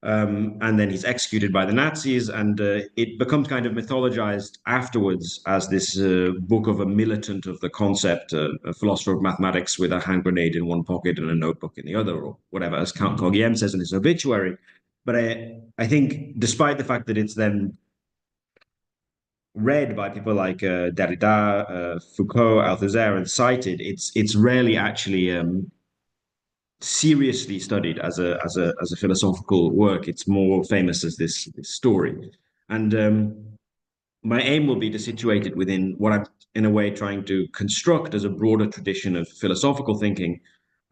And then he's executed by the Nazis, and it becomes kind of mythologized afterwards as this book of a militant of the concept, a philosopher of mathematics with a hand grenade in one pocket and a notebook in the other, or whatever, as Count Coguilhem says in his obituary. But I think, despite the fact that it's then read by people like Derrida, Foucault, Althusser, and cited, it's rarely actually seriously studied as a philosophical work. It's more famous as this story. And my aim will be to situate it within what I'm, in a way, trying to construct as a broader tradition of philosophical thinking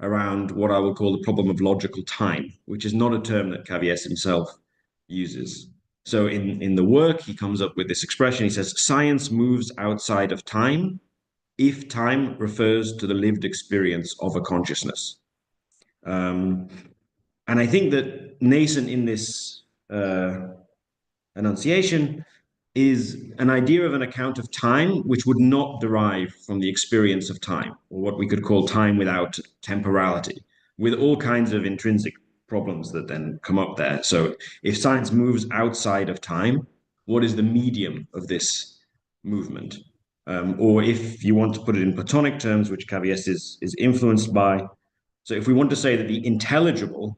around what I will call the problem of logical time, which is not a term that Cavieres himself uses. So in the work, he comes up with this expression. He says, science moves outside of time if time refers to the lived experience of a consciousness. And I think that nascent in this enunciation is an idea of an account of time which would not derive from the experience of time, or what we could call time without temporality, with all kinds of intrinsic problems that then come up there. So if science moves outside of time, what is the medium of this movement? Or if you want to put it in Platonic terms, which Cavieres is influenced by, so if we want to say that the intelligible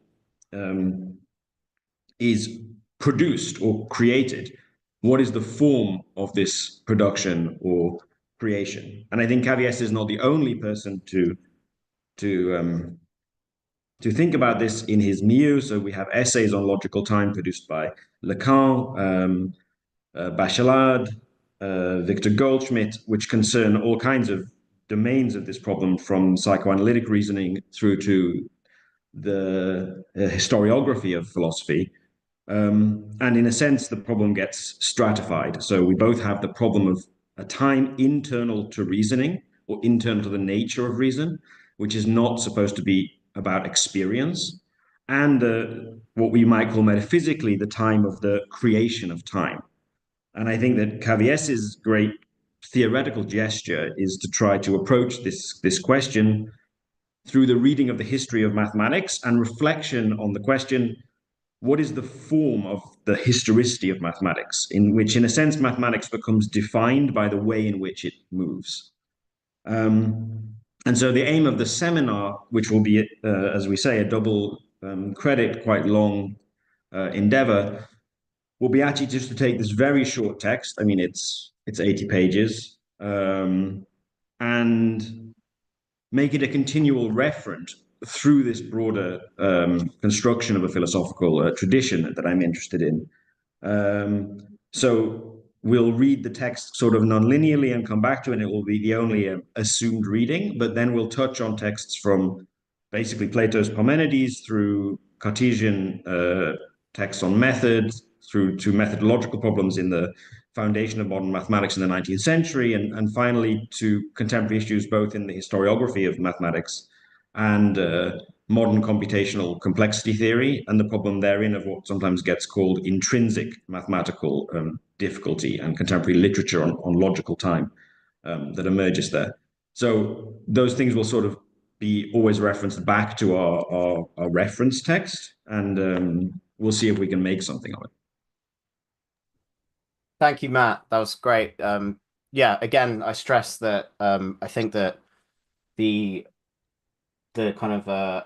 is produced or created, what is the form of this production or creation? And I think Cavieres is not the only person to think about this in his milieu. So we have essays on logical time produced by Lacan, Bachelard, Victor Goldschmidt, which concern all kinds of domains of this problem, from psychoanalytic reasoning through to the historiography of philosophy. And in a sense, the problem gets stratified. So we both have the problem of a time internal to reasoning, or internal to the nature of reason, which is not supposed to be about experience, and what we might call metaphysically the time of the creation of time. And I think that Cavieres's great theoretical gesture is to try to approach this question through the reading of the history of mathematics and reflection on the question, what is the form of the historicity of mathematics, in which, in a sense, mathematics becomes defined by the way in which it moves. And so the aim of the seminar, which will be, as we say, a double credit, quite long endeavor, will be actually just to take this very short text. I mean, it's 80 pages, and make it a continual referent through this broader construction of a philosophical tradition that I'm interested in. So we'll read the text sort of non-linearly and come back to it, and it will be the only assumed reading, but then we'll touch on texts from basically Plato's Parmenides through Cartesian texts on method, through to methodological problems in the foundation of modern mathematics in the 19th century, and finally to contemporary issues both in the historiography of mathematics and modern computational complexity theory, and the problem therein of what sometimes gets called intrinsic mathematical difficulty, and contemporary literature on logical time that emerges there. So those things will sort of be always referenced back to our reference text, and we'll see if we can make something of it. Thank you, Matt. That was great. Yeah, again, I stress that I think that the kind of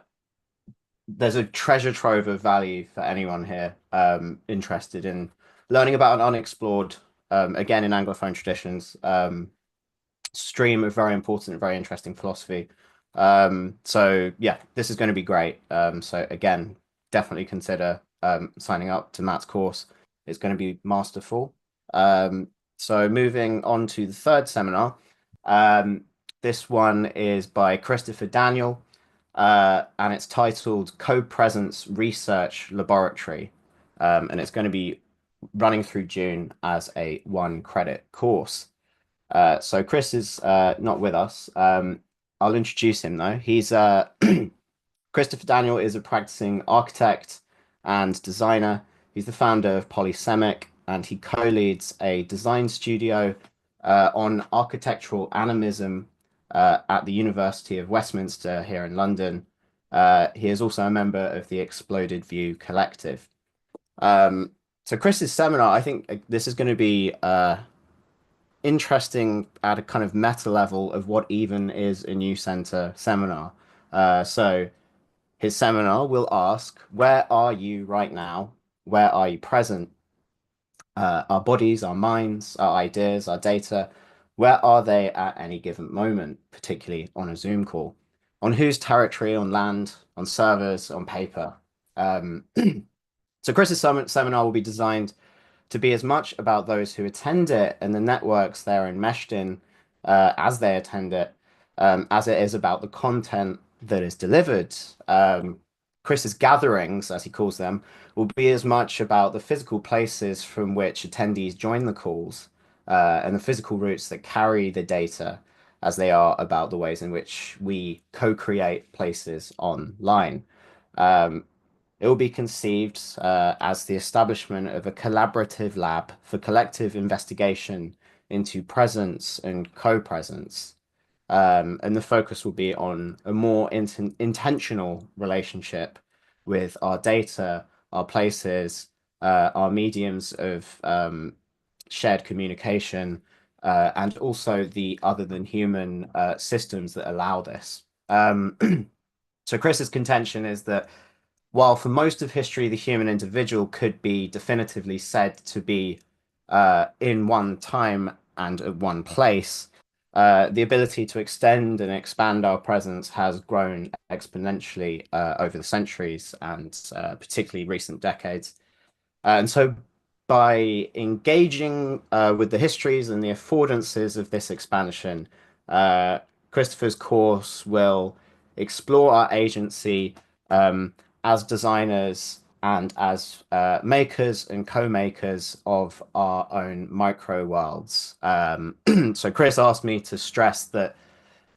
there's a treasure trove of value for anyone here interested in learning about an unexplored, again, in Anglophone traditions, stream of very important, very interesting philosophy. So yeah, this is going to be great. So again, definitely consider signing up to Matt's course. It's going to be masterful. So moving on to the third seminar. This one is by Christopher Daniel, and it's titled Co-Presence Research Laboratory. And it's going to be running through June as a 1-credit course. So Chris is not with us. I'll introduce him though. He's Christopher Daniel is a practicing architect and designer. He's the founder of Polysemic, and he co-leads a design studio on architectural animism at the University of Westminster here in London. He is also a member of the Exploded View Collective. So Chris's seminar, I think this is going to be interesting at a kind of meta level of what even is a New Center seminar. So his seminar will ask, where are you right now? Where are you present? Our bodies, our minds, our ideas, our data, where are they at any given moment, particularly on a Zoom call? On whose territory, on land, on servers, on paper? So Chris's seminar will be designed to be as much about those who attend it and the networks they're enmeshed in as they attend it, as it is about the content that is delivered. Chris's gatherings, as he calls them, will be as much about the physical places from which attendees join the calls and the physical routes that carry the data, as they are about the ways in which we co-create places online. It will be conceived as the establishment of a collaborative lab for collective investigation into presence and co-presence. And the focus will be on a more intentional relationship with our data, our places, our mediums of shared communication, and also the other than human systems that allow this. So Chris's contention is that while for most of history, the human individual could be definitively said to be in one time and at one place, the ability to extend and expand our presence has grown exponentially over the centuries and particularly recent decades. And so by engaging with the histories and the affordances of this expansion, Christopher's course will explore our agency as designers and as makers and co-makers of our own micro worlds. So Chris asked me to stress that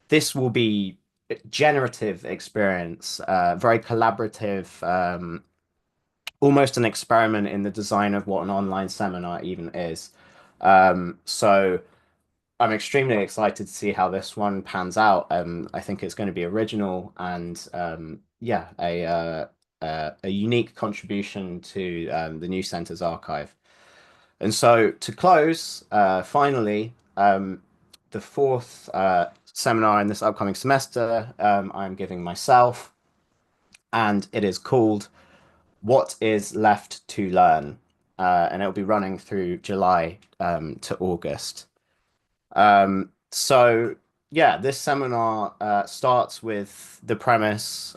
this will be a generative experience, very collaborative, almost an experiment in the design of what an online seminar even is. So I'm extremely excited to see how this one pans out. I think it's going to be original and yeah, a unique contribution to the New Center's archive. And so to close, finally, the fourth seminar in this upcoming semester, I'm giving myself, and it is called What is Left to Learn? And it'll be running through July to August. So yeah, this seminar starts with the premise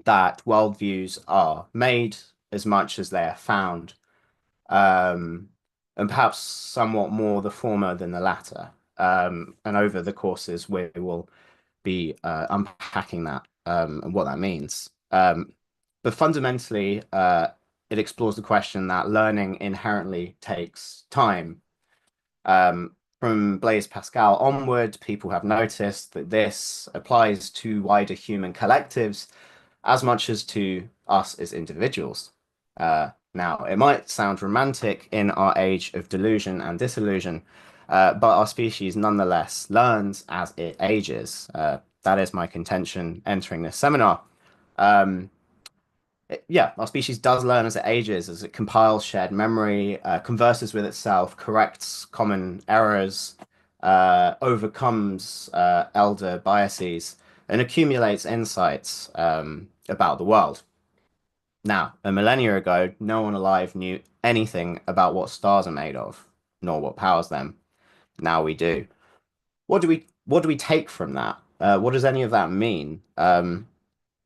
that worldviews are made as much as they are found, and perhaps somewhat more the former than the latter. And over the courses, we will be unpacking that and what that means. But fundamentally, it explores the question that learning inherently takes time. From from Blaise Pascal onward, people have noticed that this applies to wider human collectives as much as to us as individuals. Now, it might sound romantic in our age of delusion and disillusion, but our species nonetheless learns as it ages. That is my contention entering this seminar. Yeah, our species does learn as it ages, as it compiles shared memory, converses with itself, corrects common errors, overcomes elder biases, and accumulates insights about the world. Now, a millennia ago, no one alive knew anything about what stars are made of, nor what powers them. Now we do. What do we take from that? What does any of that mean?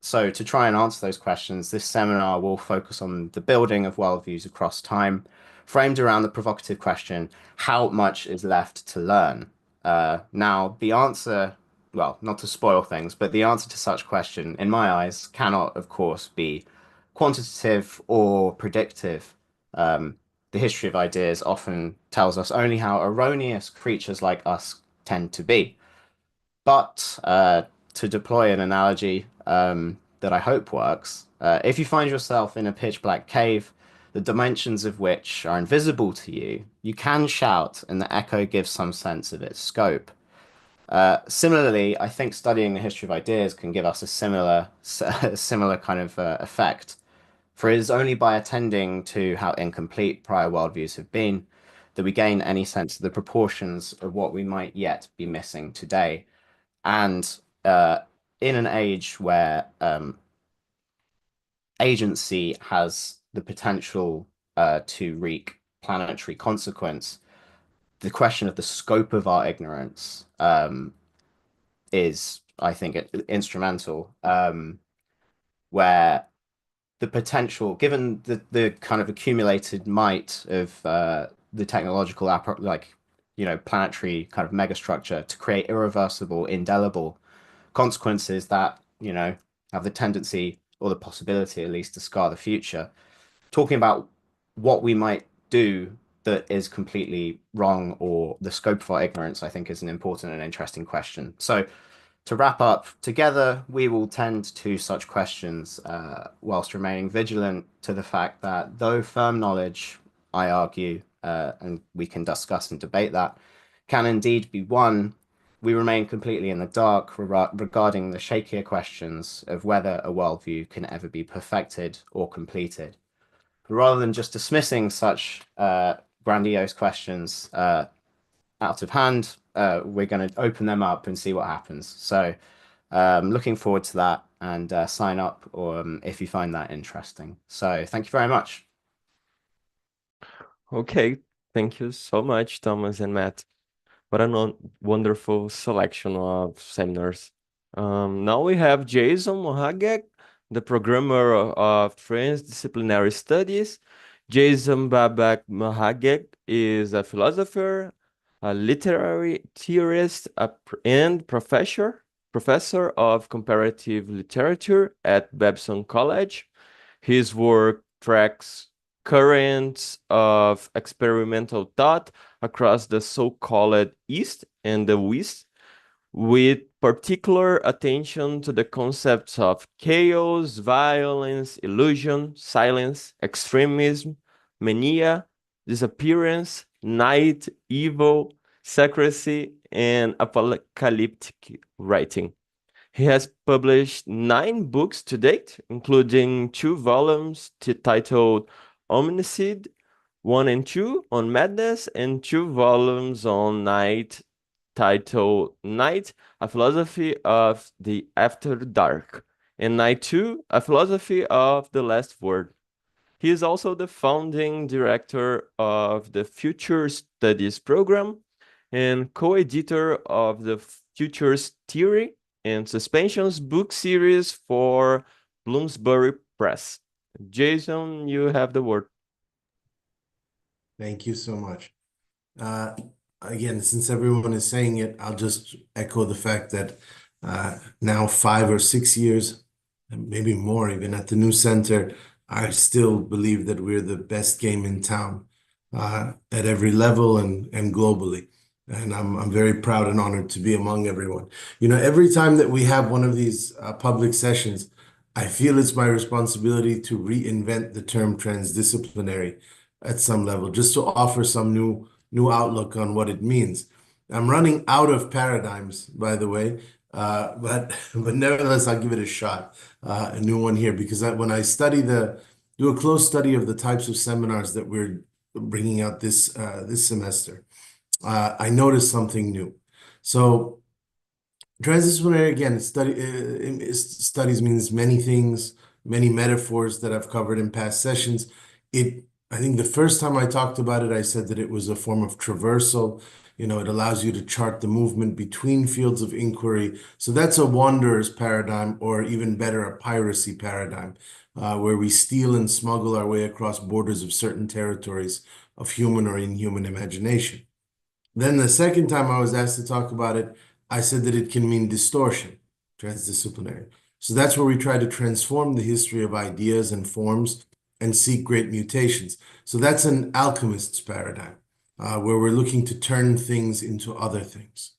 So to try and answer those questions, this seminar will focus on the building of worldviews across time, framed around the provocative question, how much is left to learn? Now, the answer, well, not to spoil things, but the answer to such question, in my eyes, cannot, of course, be quantitative or predictive. The history of ideas often tells us only how erroneous creatures like us tend to be. But to deploy an analogy that I hope works, if you find yourself in a pitch black cave, the dimensions of which are invisible to you, you can shout and the echo gives some sense of its scope. Similarly, I think studying the history of ideas can give us a similar kind of effect. For it is only by attending to how incomplete prior worldviews have been that we gain any sense of the proportions of what we might yet be missing today. And in an age where agency has the potential to wreak planetary consequence, the question of the scope of our ignorance is, I think, instrumental, where the potential, given the kind of accumulated might of the technological, planetary kind of megastructure to create irreversible, indelible consequences that, have the tendency or the possibility at least to scar the future. Talking about what we might do that is completely wrong or the scope of our ignorance, I think is an important and interesting question. So to wrap up, together, we will tend to such questions whilst remaining vigilant to the fact that though firm knowledge, I argue, and we can discuss and debate that, can indeed be won, we remain completely in the dark regarding the shakier questions of whether a worldview can ever be perfected or completed. Rather than just dismissing such grandiose questions out of hand, we're going to open them up and see what happens. So looking forward to that, and sign up if you find that interesting. So thank you very much. Okay, thank you so much, Thomas and Matt. What a wonderful selection of seminars. Now we have Jason Mohaghegh, the programmer of Transdisciplinary Studies. Jason Mohaghegh is a philosopher, a literary theorist, and professor of comparative literature at Babson College. His work tracks currents of experimental thought across the so-called East and the West, with particular attention to the concepts of chaos, violence, illusion, silence, extremism, mania, disappearance, night, evil, secrecy, and apocalyptic writing. He has published 9 books to date, including 2 volumes titled Omnicide 1 and 2 on madness, and 2 volumes on night titled Night, A Philosophy of the After Dark, and Night 2, A Philosophy of the Last Word. He is also the founding director of the Future Studies program and co-editor of the Futures Theory and Suspensions book series for Bloomsbury Press. Jason, you have the word. Thank you so much. Again, since everyone is saying it, I'll just echo the fact that now 5 or 6 years, and maybe more even at the new center, I still believe that we're the best game in town at every level and globally. And I'm very proud and honored to be among everyone. You know, every time that we have one of these public sessions, I feel it's my responsibility to reinvent the term transdisciplinary at some level, just to offer some new outlook on what it means. I'm running out of paradigms, by the way, but nevertheless, I'll give it a shot, a new one here, because when I do a close study of the types of seminars that we're bringing out this semester, I noticed something new. So transdisciplinary, again, studies means many things, many metaphors that I've covered in past sessions. I think the first time I talked about it, I said that it was a form of traversal. You know, it allows you to chart the movement between fields of inquiry. So that's a wanderer's paradigm, or even better, a piracy paradigm, where we steal and smuggle our way across borders of certain territories of human or inhuman imagination. Then the second time I was asked to talk about it, I said that it can mean distortion, transdisciplinary. So that's where we try to transform the history of ideas and forms and seek great mutations. So that's an alchemist's paradigm, where we're looking to turn things into other things.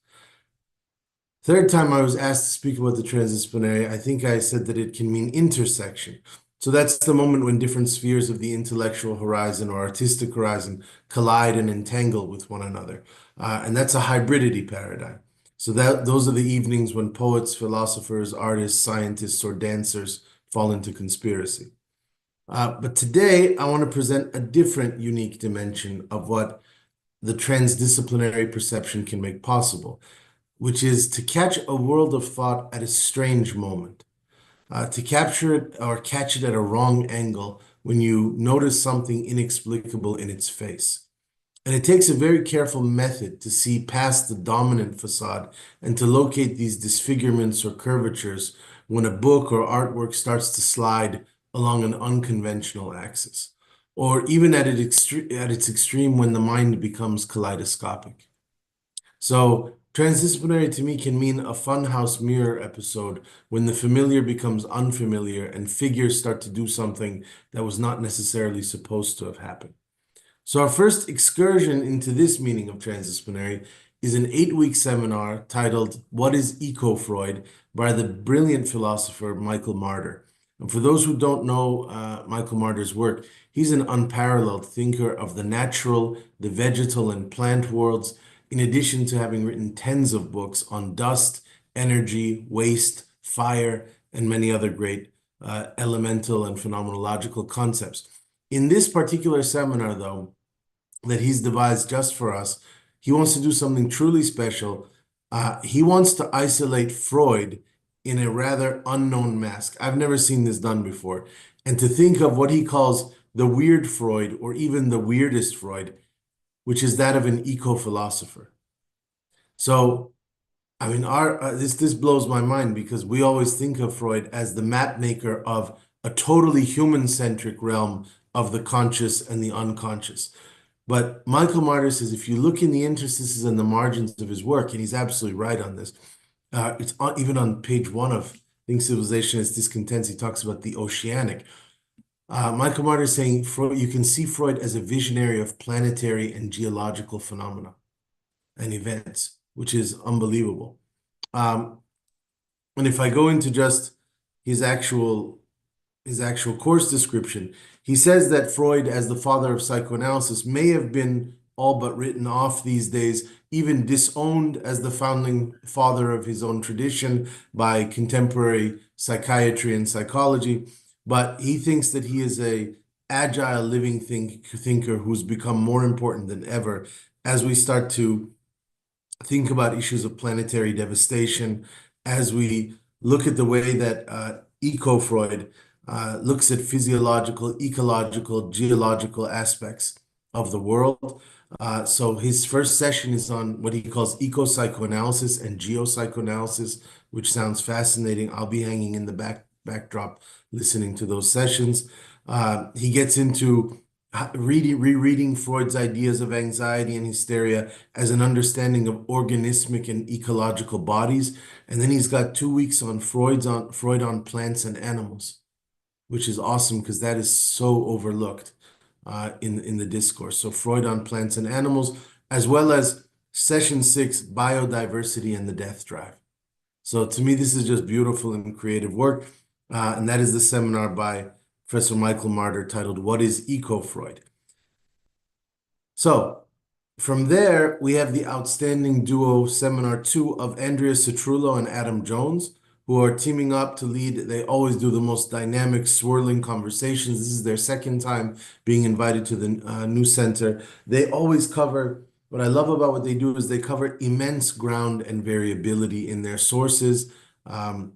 Third time I was asked to speak about the transdisciplinary, I think I said that it can mean intersection. So that's the moment when different spheres of the intellectual horizon or artistic horizon collide and entangle with one another. And that's a hybridity paradigm. So those are the evenings when poets, philosophers, artists, scientists, or dancers fall into conspiracy. But today, I want to present a different unique dimension of what the transdisciplinary perception can make possible, which is to catch a world of thought at a strange moment, to capture it or catch it at a wrong angle when you notice something inexplicable in its face. And it takes a very careful method to see past the dominant facade and to locate these disfigurements or curvatures when a book or artwork starts to slide along an unconventional axis, or even at its extreme when the mind becomes kaleidoscopic. So transdisciplinary to me can mean a funhouse mirror episode when the familiar becomes unfamiliar and figures start to do something that was not necessarily supposed to have happened. So our first excursion into this meaning of transdisciplinary is an 8-week seminar titled What is Eco-Freud by the brilliant philosopher Michael Marder. And for those who don't know Michael Marder's work, he's an unparalleled thinker of the natural, the vegetal, and plant worlds, in addition to having written tens of books on dust, energy, waste, fire, and many other great elemental and phenomenological concepts. In this particular seminar, though, that he's devised just for us, he wants to do something truly special. He wants to isolate Freud in a rather unknown mask. I've never seen this done before. And to think of what he calls the weird Freud, or even the weirdest Freud, which is that of an eco-philosopher. So, I mean, this blows my mind, because we always think of Freud as the map maker of a totally human-centric realm of the conscious and the unconscious. But Michael Marder says if you look in the interstices and the margins of his work, and he's absolutely right on this, it's even on page 1 of I think Civilization is Discontents, he talks about the oceanic. Michael Marder is saying you can see Freud as a visionary of planetary and geological phenomena and events, which is unbelievable. And if I go into just his actual course description, he says that Freud, as the father of psychoanalysis, may have been all but written off these days, even disowned as the founding father of his own tradition by contemporary psychiatry and psychology. But he thinks that he is a agile living thinker who's become more important than ever as we start to think about issues of planetary devastation, as we look at the way that eco-Freud looks at physiological, ecological, geological aspects of the world. So his first session is on what he calls eco-psychoanalysis and geopsychoanalysis, which sounds fascinating. I'll be hanging in the backdrop listening to those sessions. He gets into rereading Freud's ideas of anxiety and hysteria as an understanding of organismic and ecological bodies. And then he's got 2 weeks on Freud on plants and animals, which is awesome because that is so overlooked in the discourse. So Freud on plants and animals, as well as Session 6, Biodiversity and the Death Drive. So to me, this is just beautiful and creative work. And that is the seminar by Professor Michael Marder titled, What is Eco-Freud? So from there, we have the outstanding duo Seminar 2 of Andrea Citrullo and Adam Jones, who are teaming up to lead. They always do the most dynamic, swirling conversations. This is their second time being invited to the new center. They always cover, what I love about what they do is they cover immense ground and variability in their sources.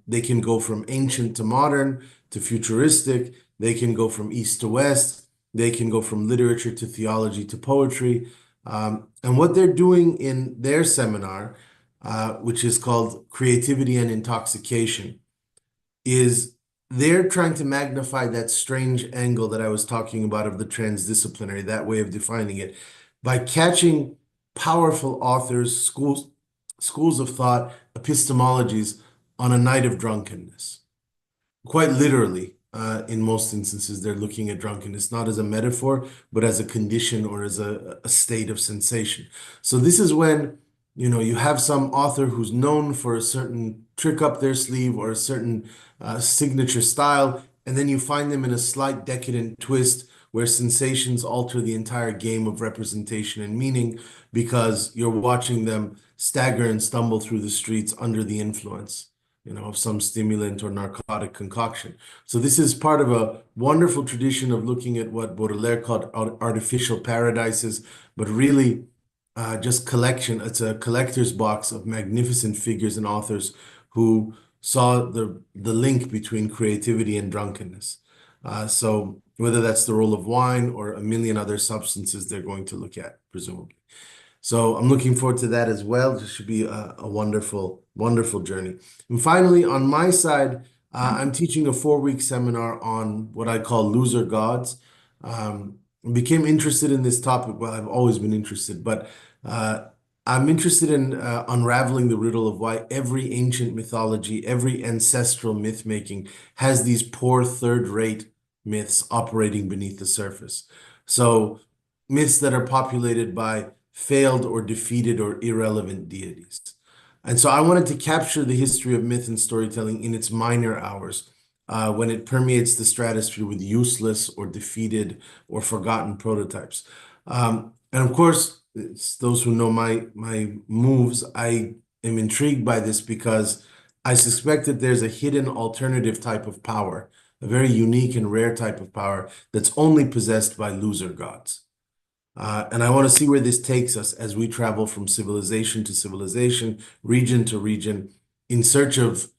They can go from ancient to modern to futuristic. They can go from east to west. They can go from literature to theology to poetry. And what they're doing in their seminar, which is called Creativity and Intoxication, is they're trying to magnify that strange angle that I was talking about of the transdisciplinary, that way of defining it, by catching powerful authors, schools of thought, epistemologies on a night of drunkenness. Quite literally, in most instances, they're looking at drunkenness, not as a metaphor, but as a condition or as a state of sensation. So this is when, you have some author who's known for a certain trick up their sleeve or a certain signature style, and then you find them in a slight decadent twist where sensations alter the entire game of representation and meaning because you're watching them stagger and stumble through the streets under the influence, of some stimulant or narcotic concoction. So this is part of a wonderful tradition of looking at what Baudelaire called artificial paradises, but really just collection. It's a collector's box of magnificent figures and authors who saw the link between creativity and drunkenness. So whether that's the role of wine or a million other substances they're going to look at, presumably. So I'm looking forward to that as well. This should be a wonderful, wonderful journey. And finally, on my side, I'm teaching a 4-week seminar on what I call loser gods. Became interested in this topic. Well, I've always been interested, but I'm interested in unraveling the riddle of why every ancient mythology, every ancestral myth making has these poor third-rate myths operating beneath the surface. So myths that are populated by failed or defeated or irrelevant deities. And so I wanted to capture the history of myth and storytelling in its minor hours, when it permeates the stratosphere with useless or defeated or forgotten prototypes. And of course, it's those who know my moves, I am intrigued by this because I suspect that there's a hidden alternative type of power, a very unique and rare type of power that's only possessed by loser gods. And I want to see where this takes us as we travel from civilization to civilization, region to region, in search of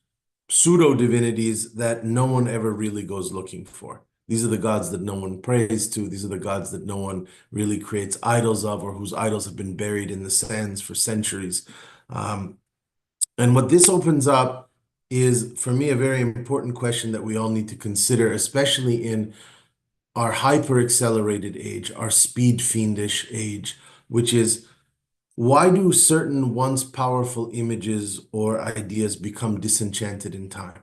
pseudo-divinities that no one ever really goes looking for. These are the gods that no one prays to. These are the gods that no one really creates idols of, or whose idols have been buried in the sands for centuries. And what this opens up is, for me, a very important question that we all need to consider, especially in our hyper-accelerated age, our speed-fiendish age, which is, why do certain once powerful images or ideas become disenchanted in time?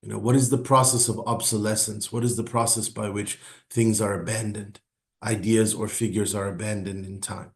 What is the process of obsolescence? What is the process by which things are abandoned? Ideas or figures are abandoned in time.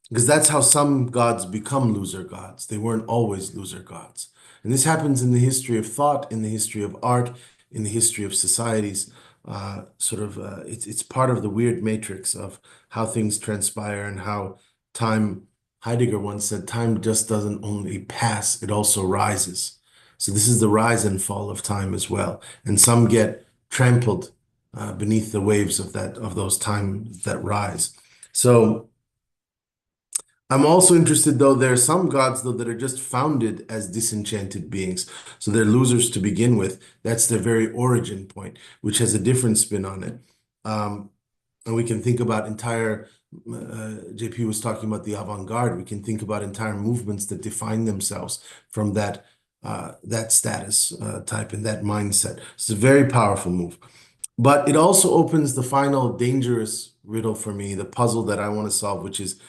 Because that's how some gods become loser gods. They weren't always loser gods. And this happens in the history of thought, in the history of art, in the history of societies. It's part of the weird matrix of how things transpire and how time, Heidegger once said, time just doesn't only pass, it also rises. So this is the rise and fall of time as well. And some get trampled beneath the waves of those times that rise. So I'm also interested, though, there are some gods, though, that are just founded as disenchanted beings. So they're losers to begin with. That's their very origin point, which has a different spin on it. And we can think about entire, JP was talking about the avant-garde. We can think about entire movements that define themselves from that status type and that mindset. It's a very powerful move. But it also opens the final dangerous riddle for me, the puzzle that I want to solve, which is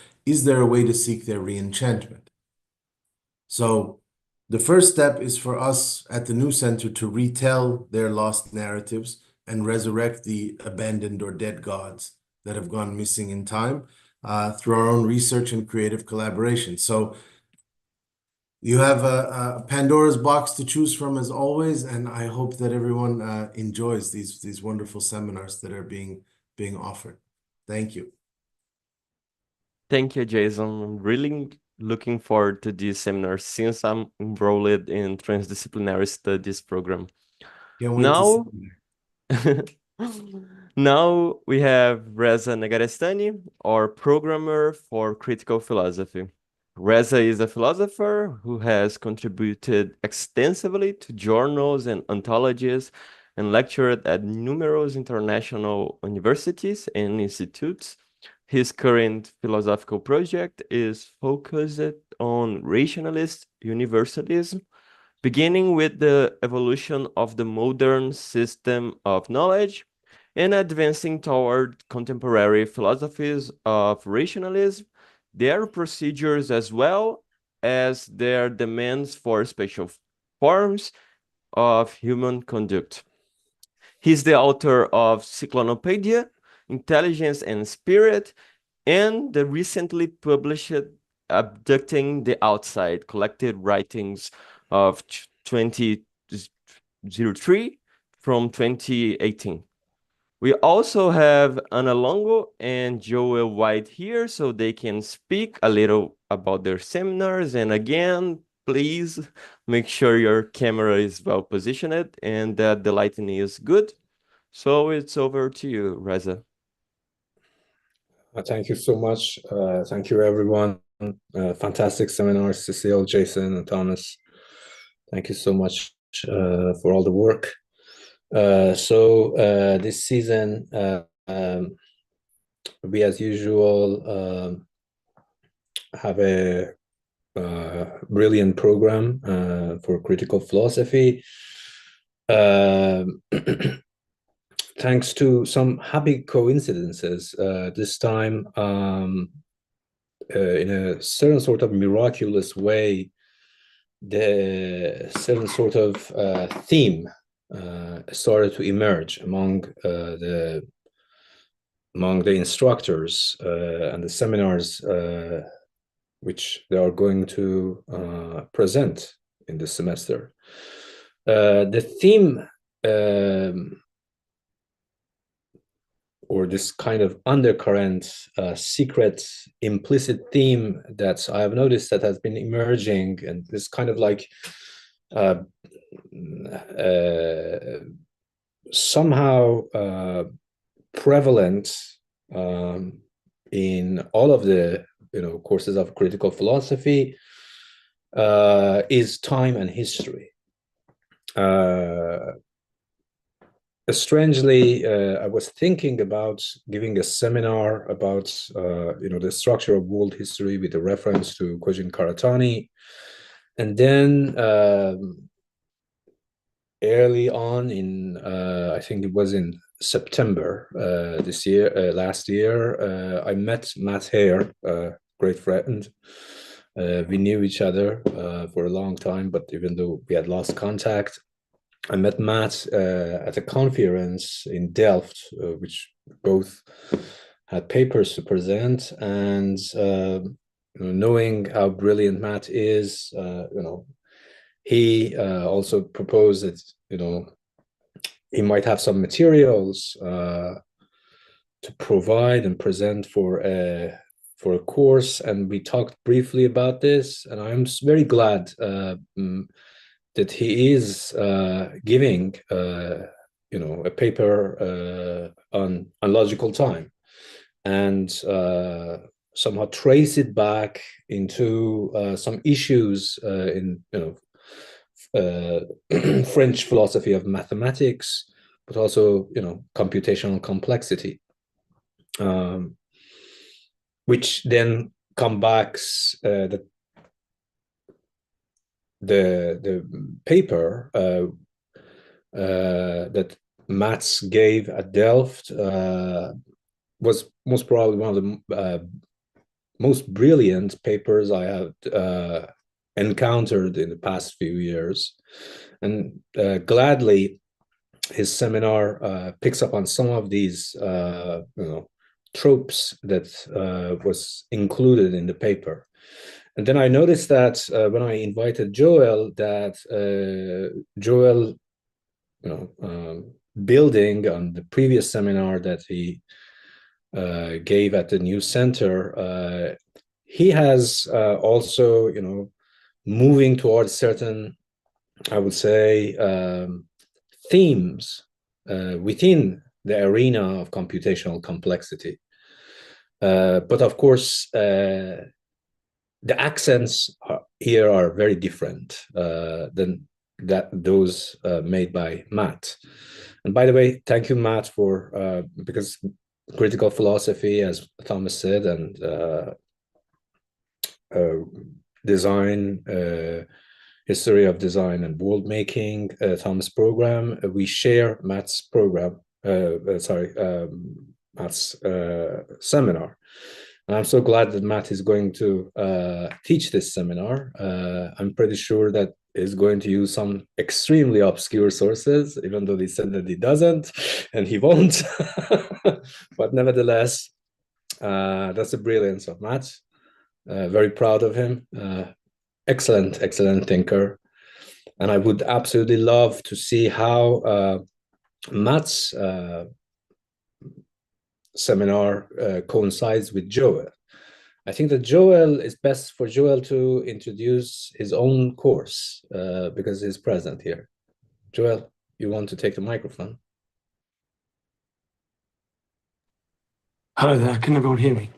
there a way to seek their re-enchantment? So the first step is for us at the New Center to retell their lost narratives and resurrect the abandoned or dead gods that have gone missing in time. through our own research and creative collaboration. So you have a Pandora's box to choose from as always, and I hope that everyone enjoys these wonderful seminars that are being offered. Thank you. Thank you, Jason. I'm really looking forward to this seminar since I'm enrolled in transdisciplinary studies program. Can't wait to see you there. Now we have Reza Negarestani, our programmer for critical philosophy. Reza is a philosopher who has contributed extensively to journals and anthologies and lectured at numerous international universities and institutes. His current philosophical project is focused on rationalist universalism, beginning with the evolution of the modern system of knowledge and advancing toward contemporary philosophies of rationalism, their procedures as well as their demands for special forms of human conduct. He's the author of Cyclonopedia, Intelligence and Spirit, and the recently published Abducting the Outside, collected writings of 2003 from 2018. We also have Ana Longo and Joel White here, so they can speak a little about their seminars. And again, please make sure your camera is well positioned and that the lighting is good. So it's over to you, Reza. Thank you so much. Thank you, everyone. Fantastic seminars, Cécile, Jason, and Thomas. Thank you so much for all the work. This season, we, as usual, have a brilliant program for critical philosophy. Thanks to some happy coincidences, this time, in a certain sort of miraculous way, the certain sort of theme started to emerge among the instructors and the seminars which they are going to present in this semester. The theme or this kind of undercurrent, secret, implicit theme that I have noticed that has been emerging, and this kind of like somehow prevalent in all of the courses of critical philosophy, is time and history. Strangely, I was thinking about giving a seminar about the structure of world history with a reference to Kojin Karatani, and then early on in I think it was in September last year, I met Matt Hare, great friend. We knew each other for a long time, but even though we had lost contact, I met Matt at a conference in Delft, which both had papers to present, and knowing how brilliant Matt is, he also proposed that he might have some materials to provide and present for a course, and we talked briefly about this, and I'm very glad that he is giving a paper on logical time, and somehow trace it back into some issues in French philosophy of mathematics, but also computational complexity, which then come back the paper that Mats gave at Delft was most probably one of the most brilliant papers I have encountered in the past few years, and gladly his seminar picks up on some of these tropes that was included in the paper. And then I noticed that when I invited Joel, that Joel, building on the previous seminar that he gave at the New Center, he has also, moving towards certain, I would say, themes within the arena of computational complexity. But of course, the accents here are very different than those made by Matt. And by the way, thank you, Matt, for because critical philosophy, as Thomas said, and design, history of design and world making, Thomas program. We share Matt's program. Matt's seminar. And I'm so glad that Matt is going to teach this seminar. I'm pretty sure that he's going to use some extremely obscure sources, even though he said that he doesn't, and he won't. But nevertheless, that's the brilliance of Matt. Very proud of him. Excellent thinker. And I would absolutely love to see how Matt's seminar coincides with Joel. I think that it's best for Joel to introduce his own course because he's present here. Joel, you want to take the microphone? Hello there, can everyone hear me?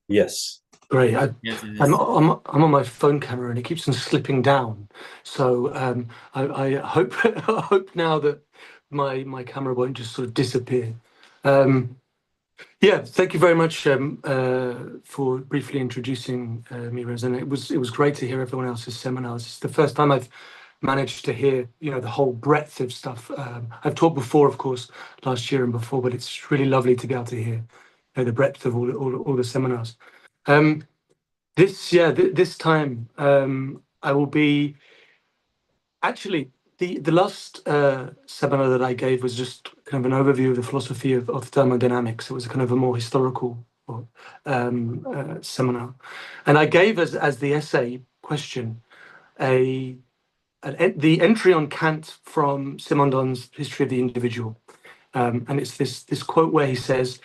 Yes. Great. Yes, it is. I'm on my phone camera and it keeps on slipping down. So I hope now that my camera won't just sort of disappear. Yeah, thank you very much for briefly introducing me, Reza. And it was great to hear everyone else's seminars. It's the first time I've managed to hear, the whole breadth of stuff. I've taught before, of course, last year and before, but it's really lovely to be able to hear the breadth of all the seminars. This time I will be actually the last seminar that I gave was just kind of an overview of the philosophy of thermodynamics. It was kind of a more historical seminar, and I gave as the essay question the entry on Kant from Simondon's History of the Individual, and it's this quote where he says,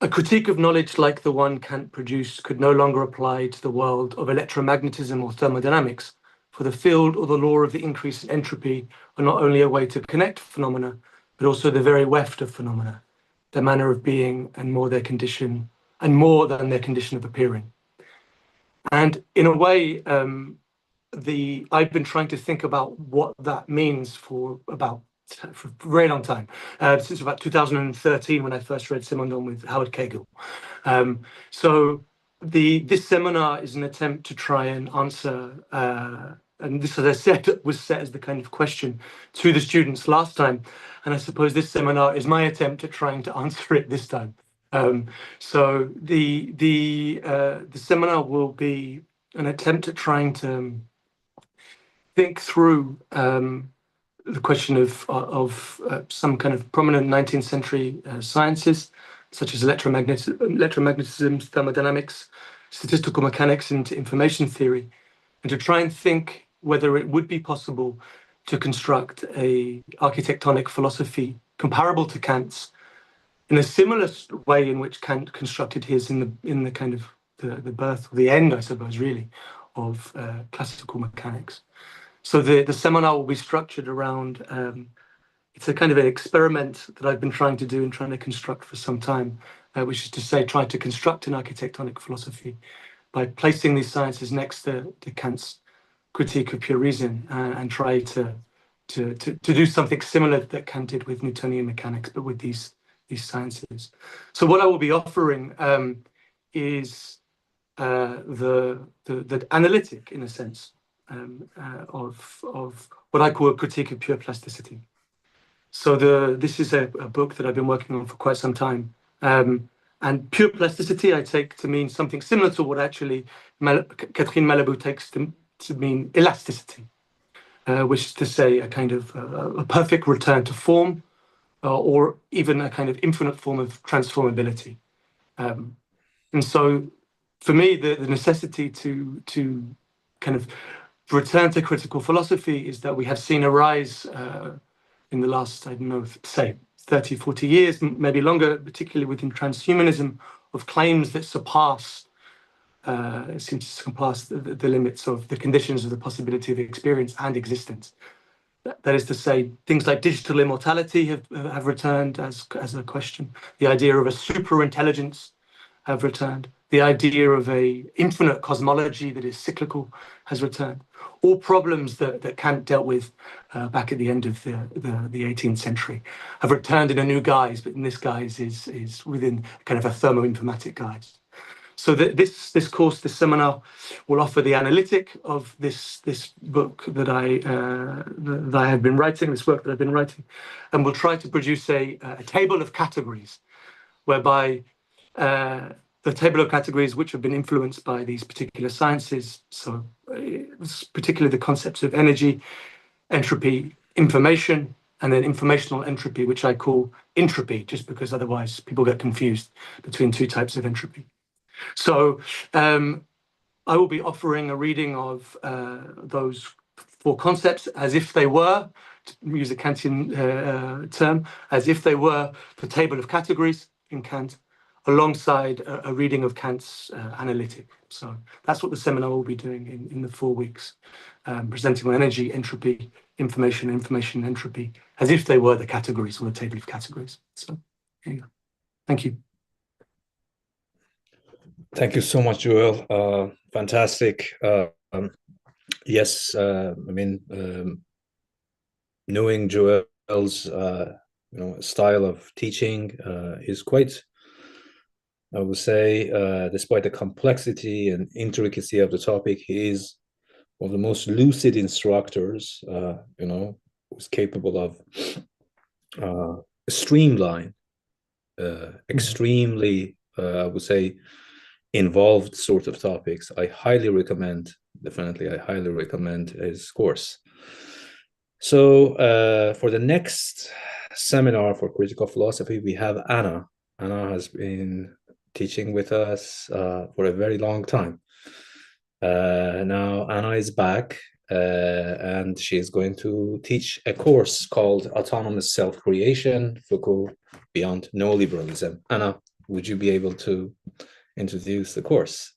"A critique of knowledge like the one Kant produced could no longer apply to the world of electromagnetism or thermodynamics, for the field or the law of the increase in entropy are not only a way to connect phenomena, but also the very weft of phenomena, their manner of being and more their condition, and more than their condition of appearing." And in a way, I've been trying to think about what that means for a very long time, since about 2013 when I first read Simondon with Howard Kegel. So this seminar is an attempt to try and answer, and this, as I said, was set as the kind of question to the students last time, and I suppose this seminar is my attempt at trying to answer it this time. So the seminar will be an attempt at trying to think through the question of some kind of prominent 19th century sciences, such as electromagnetism, thermodynamics, statistical mechanics, and information theory, and to try and think whether it would be possible to construct a architectonic philosophy comparable to Kant's in a similar way in which Kant constructed his in the kind of the birth, or the end, I suppose, really, of classical mechanics. So the seminar will be structured around, it's a kind of an experiment that I've been trying to do and trying to construct for some time, which is to say, try to construct an architectonic philosophy by placing these sciences next to Kant's critique of pure reason, and try to do something similar that Kant did with Newtonian mechanics, but with these sciences. So what I will be offering is the analytic, in a sense, of what I call a critique of pure plasticity. So this is a book that I've been working on for quite some time. And pure plasticity I take to mean something similar to what actually Catherine Malabou takes to mean elasticity, which is to say a kind of a perfect return to form, or even a kind of infinite form of transformability. And so for me, the necessity to kind of return to critical philosophy is that we have seen a rise in the last, I don't know, say 30, 40 years, maybe longer, particularly within transhumanism, of claims that seem to surpass the limits of the conditions of the possibility of experience and existence. That is to say, things like digital immortality have returned as a question. The idea of a super intelligence have returned. The idea of a infinite cosmology that is cyclical has returned. All problems that Kant dealt with back at the end of the 18th century have returned in a new guise, but in this guise is within kind of a thermoinformatic guise. So this course, this seminar, will offer the analytic of this book that I have been writing, this work that I've been writing, and we'll try to produce a table of categories, whereby the table of categories which have been influenced by these particular sciences, so particularly the concepts of energy, entropy, information, and then informational entropy, which I call entropy, just because otherwise people get confused between two types of entropy. So I will be offering a reading of those four concepts as if they were, to use a Kantian term, as if they were the table of categories in Kant, alongside a reading of Kant's analytic. So that's what the seminar will be doing in the 4 weeks, presenting on energy, entropy, information, entropy, as if they were the categories or the table of categories. So here you go. Thank you. Thank you so much, Joel. Fantastic. Yes, I mean, knowing Joel's style of teaching is quite, I would say, despite the complexity and intricacy of the topic, he is one of the most lucid instructors, who's capable of streamline, extremely, I would say, involved sort of topics. I highly recommend, definitely, I highly recommend his course. So for the next seminar for critical philosophy, we have Anna. Anna has been teaching with us for a very long time. Now Anna is back and she's going to teach a course called Autonomous Self-Creation, Foucault Beyond Neoliberalism. Anna, would you be able to introduce the course?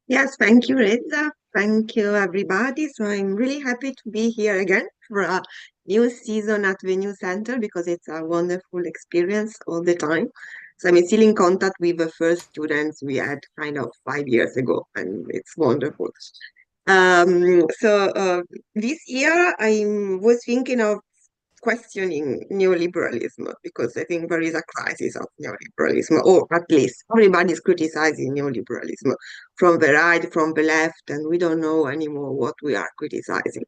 Yes, thank you, Reza. Thank you, everybody. So I'm really happy to be here again for a new season at the new center because it's a wonderful experience all the time. So I'm still in contact with the first students we had kind of 5 years ago, and it's wonderful. This year I was thinking of questioning neoliberalism because I think there is a crisis of neoliberalism, or at least everybody's criticizing neoliberalism from the right, from the left, and we don't know anymore what we are criticizing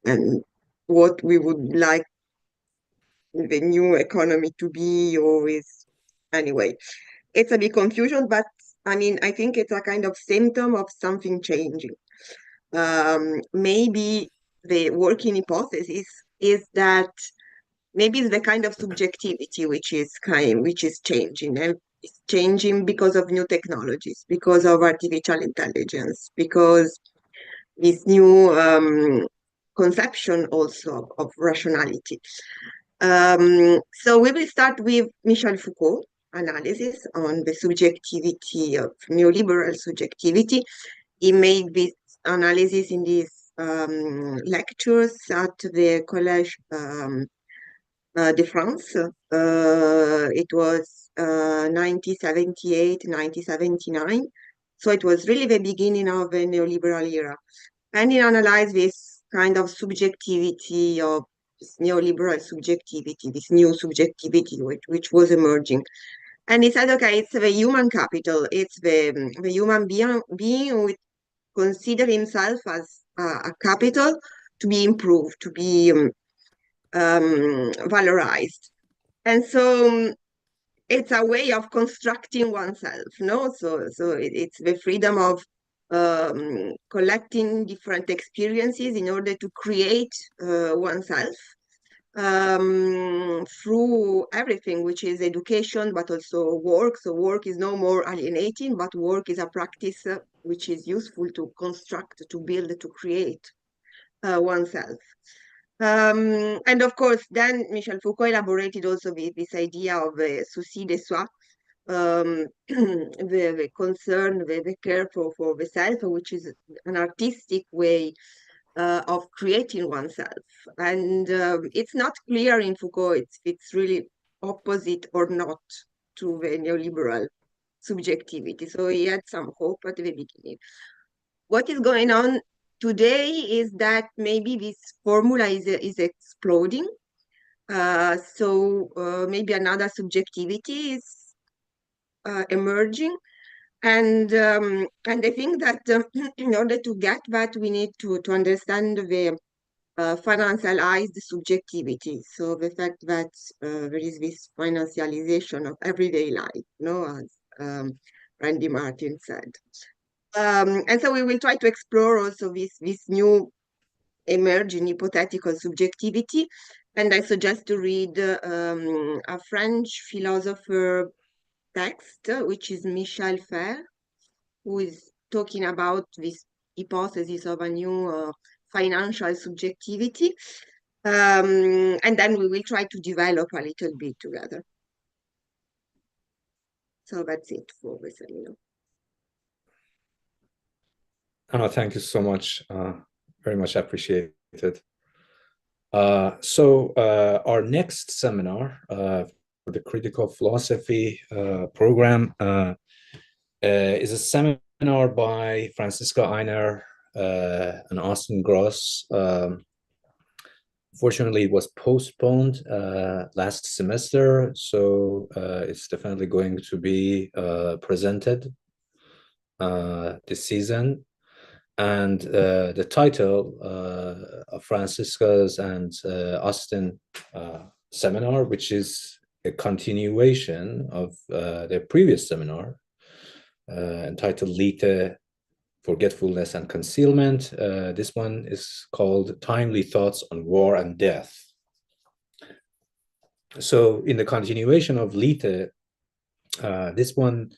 and what we would like the new economy to be, or is anyway. It's a big confusion, but I mean, I think it's a kind of symptom of something changing. Maybe the working hypothesis is that maybe it's the kind of subjectivity which is changing, and it's changing because of new technologies, because of artificial intelligence, because this new conception also of rationality. So we will start with Michel Foucault analysis on the subjectivity of neoliberal subjectivity. He made this analysis in these lectures at the Collège de France. It was 1978, 1979. So it was really the beginning of the neoliberal era. And he analyzed this kind of subjectivity of this neoliberal subjectivity, this new subjectivity which was emerging. And he said, okay, it's the human capital, it's the human being who consider himself as a capital to be improved, to be valorized. And so it's a way of constructing oneself, no? So it's the freedom of collecting different experiences in order to create oneself. through everything, which is education, but also work. So work is no more alienating, but work is a practice which is useful to construct, to build, to create oneself. And of course, then Michel Foucault elaborated also with this idea of souci de soi, the concern, the care for the self, which is an artistic way of creating oneself. And it's not clear in Foucault if it's really opposite or not to the neoliberal subjectivity. So he had some hope at the beginning. What is going on today is that maybe this formula is exploding. So maybe another subjectivity is emerging. And I think that in order to get that, we need to understand the financialized subjectivity. So the fact that there is this financialization of everyday life, as Randy Martin said. And so we will try to explore also this new emerging hypothetical subjectivity. And I suggest to read a French philosopher text, which is Michel Fer, who is talking about this hypothesis of a new financial subjectivity. And then we will try to develop a little bit together. So that's it for the seminar. Anna, thank you so much. Very much appreciated. So our next seminar for the critical philosophy program is a seminar by Franziska Einer and Austin Gross. Fortunately, it was postponed last semester, so it's definitely going to be presented this season. And the title of Franziska's and Austin seminar, which is a continuation of their previous seminar, entitled Lite, Forgetfulness and Concealment. This one is called Timely Thoughts on War and Death. So in the continuation of Lite, this one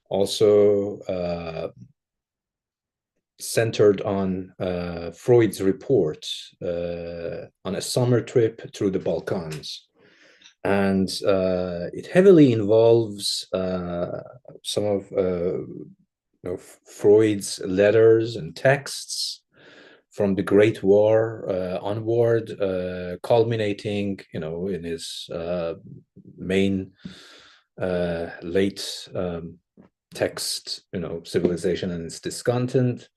also centered on Freud's report on a summer trip through the Balkans. And it heavily involves some of Freud's letters and texts from the Great War onward, culminating, in his main late text, Civilization and its Discontent.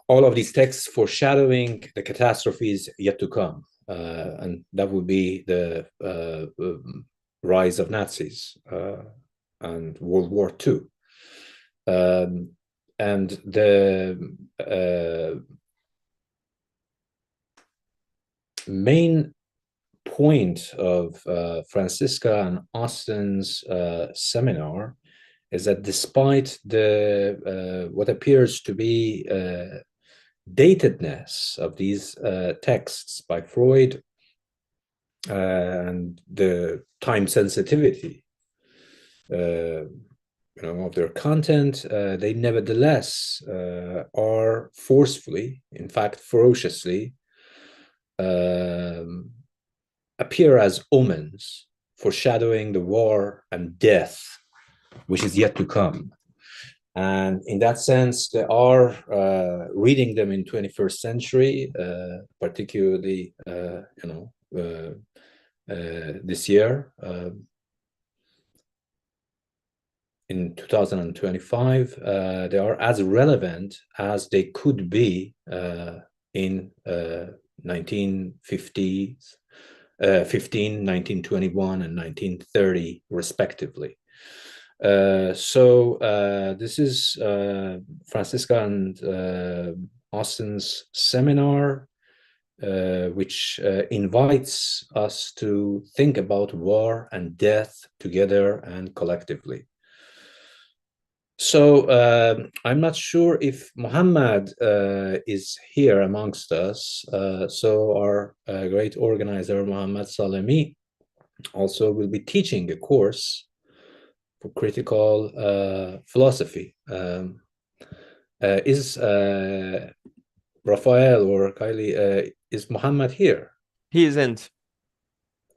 All of these texts foreshadowing the catastrophes yet to come, and that would be the rise of Nazis and World War II. And the main point of Franziska and Austin's seminar is that despite the what appears to be datedness of these texts by Freud and the time sensitivity of their content, they nevertheless are forcefully, in fact ferociously, appear as omens foreshadowing the war and death which is yet to come. And in that sense, they are reading them in 21st century, particularly this year, in 2025, they are as relevant as they could be in 1950s, 1921 and 1930 respectively. So this is Franziska and Austin's seminar, which invites us to think about war and death together and collectively. So I'm not sure if Muhammad is here amongst us. So our great organizer, Muhammad Salemi, also will be teaching a course for critical philosophy. Is Rafael or Kylie, is Muhammad here? He isn't.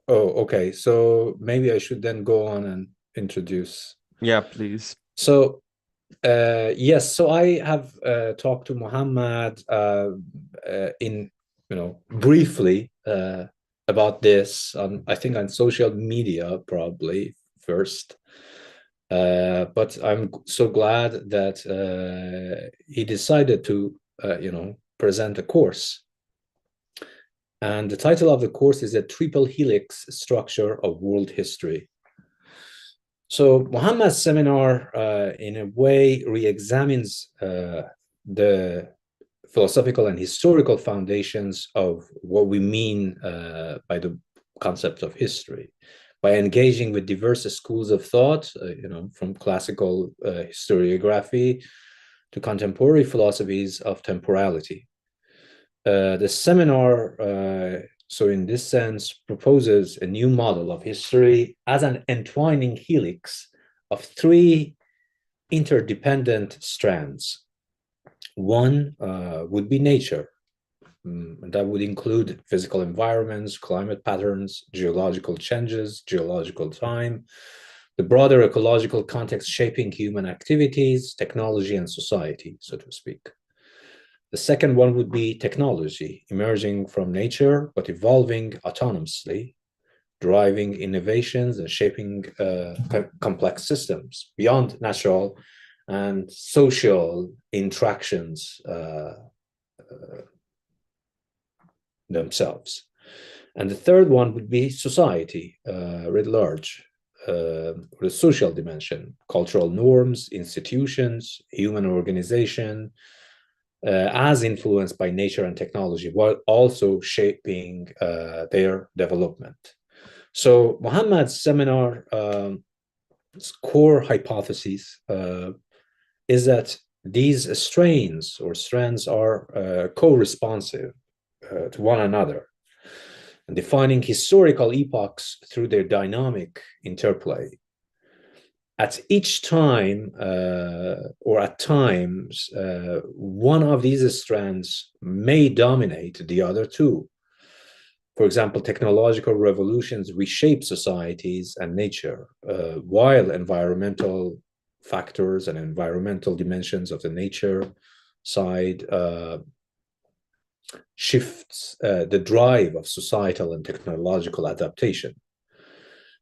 Oh, okay. So maybe I should then go on and introduce. Yeah, please. So yes, so I have talked to Muhammad in, briefly about this I think on social media probably first. But I'm so glad that he decided to, present a course. And the title of the course is A Triple Helix Structure of World History. So Muhammad's seminar, in a way, re-examines the philosophical and historical foundations of what we mean by the concept of history, by engaging with diverse schools of thought, from classical historiography to contemporary philosophies of temporality. The seminar, so in this sense, proposes a new model of history as an entwining helix of three interdependent strands. One would be nature. That would include physical environments, climate patterns, geological changes, geological time, the broader ecological context shaping human activities, technology, and society, so to speak. The second one would be technology, emerging from nature, but evolving autonomously, driving innovations and shaping complex systems beyond natural and social interactions themselves. And the third one would be society writ large, the social dimension, cultural norms, institutions, human organization, as influenced by nature and technology, while also shaping their development. So Muhammad's seminar core hypothesis is that these strains or strands are co-responsive to one another, and defining historical epochs through their dynamic interplay. At each time, or at times, one of these strands may dominate the other two. For example, technological revolutions reshape societies and nature, while environmental factors and environmental dimensions of the nature side shifts the drive of societal and technological adaptation.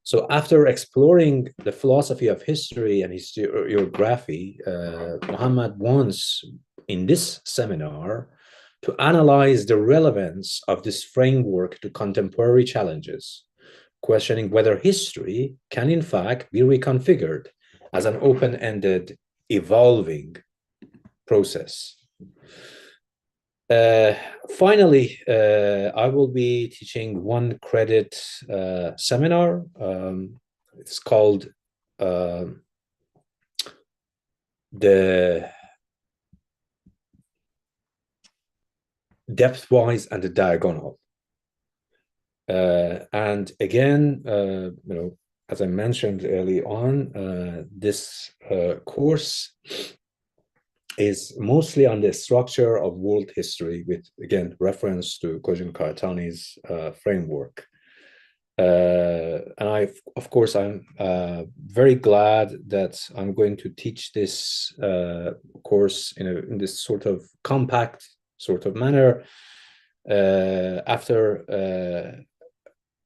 So after exploring the philosophy of history and historiography, Muhammad wants, in this seminar, to analyze the relevance of this framework to contemporary challenges, questioning whether history can in fact be reconfigured as an open-ended, evolving process. Finally, I will be teaching one credit seminar. It's called the depth-wise and the diagonal. And again, as I mentioned early on, this course is mostly on the structure of world history with, again, reference to Kojun Karatani's framework. And of course, I'm very glad that I'm going to teach this course in this sort of compact sort of manner after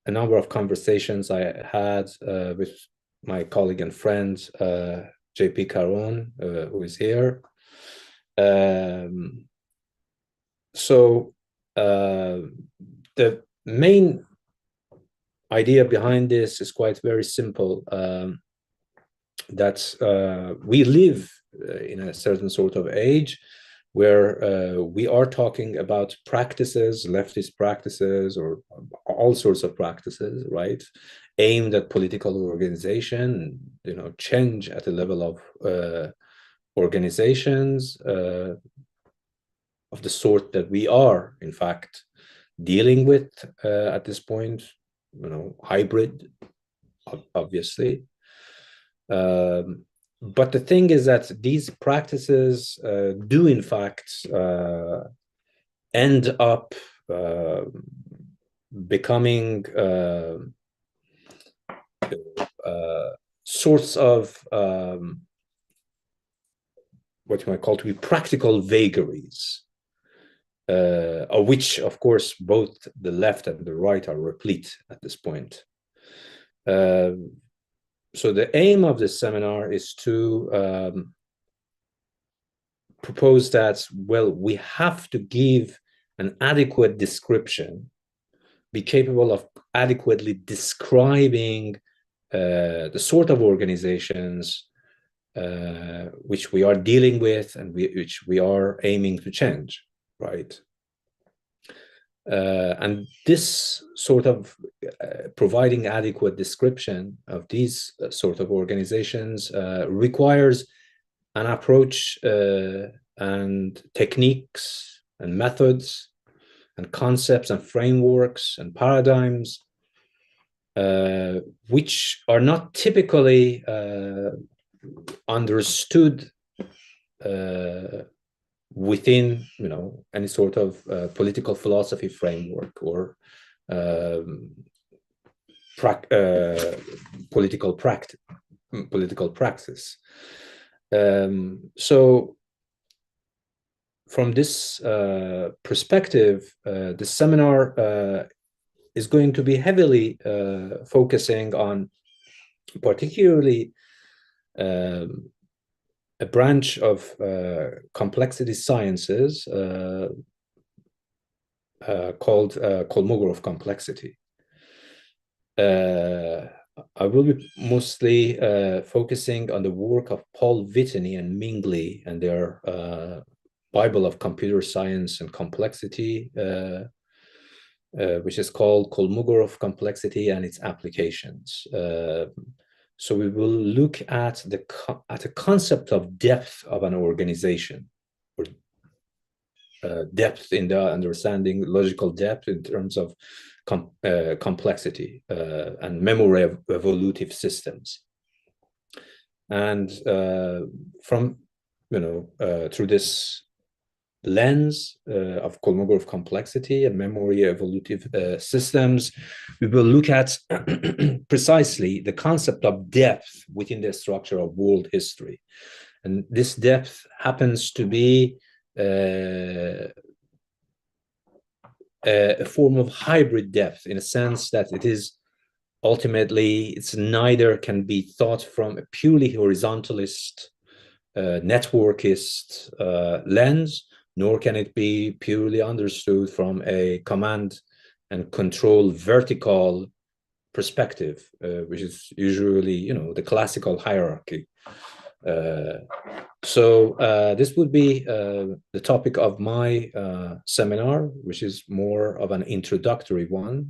a number of conversations I had with my colleague and friend, JP Caron, who is here. So the main idea behind this is quite very simple, that we live in a certain sort of age where we are talking about practices, leftist practices, or all sorts of practices, right, aimed at political organization, change at the level of organizations of the sort that we are, in fact, dealing with at this point, hybrid, obviously. But the thing is that these practices do, in fact, end up becoming sorts of what you might call to be practical vagaries, of which, of course, both the left and the right are replete at this point. So the aim of this seminar is to propose that, well, we have to give an adequate description, be capable of adequately describing the sort of organizations which we are dealing with and which we are aiming to change, right? And this sort of providing adequate description of these sort of organizations requires an approach and techniques and methods and concepts and frameworks and paradigms which are not typically understood within, any sort of political philosophy framework or political practice. So from this perspective, the seminar is going to be heavily focusing on particularly a branch of complexity sciences called Kolmogorov complexity. I will be mostly focusing on the work of Paul Whitney and Ming Li and their Bible of Computer Science and Complexity, which is called Kolmogorov Complexity and its Applications. So we will look at the concept of depth of an organization, or depth in the understanding, logical depth in terms of complexity and memory of evolutive systems. And from, through this lens of Kolmogorov complexity and memory evolutive systems, we will look at precisely the concept of depth within the structure of world history. And this depth happens to be a form of hybrid depth, in a sense that it is ultimately, it's neither can be thought from a purely horizontalist, networkist lens, nor can it be purely understood from a command and control vertical perspective, which is usually, the classical hierarchy. So this would be the topic of my seminar, which is more of an introductory one.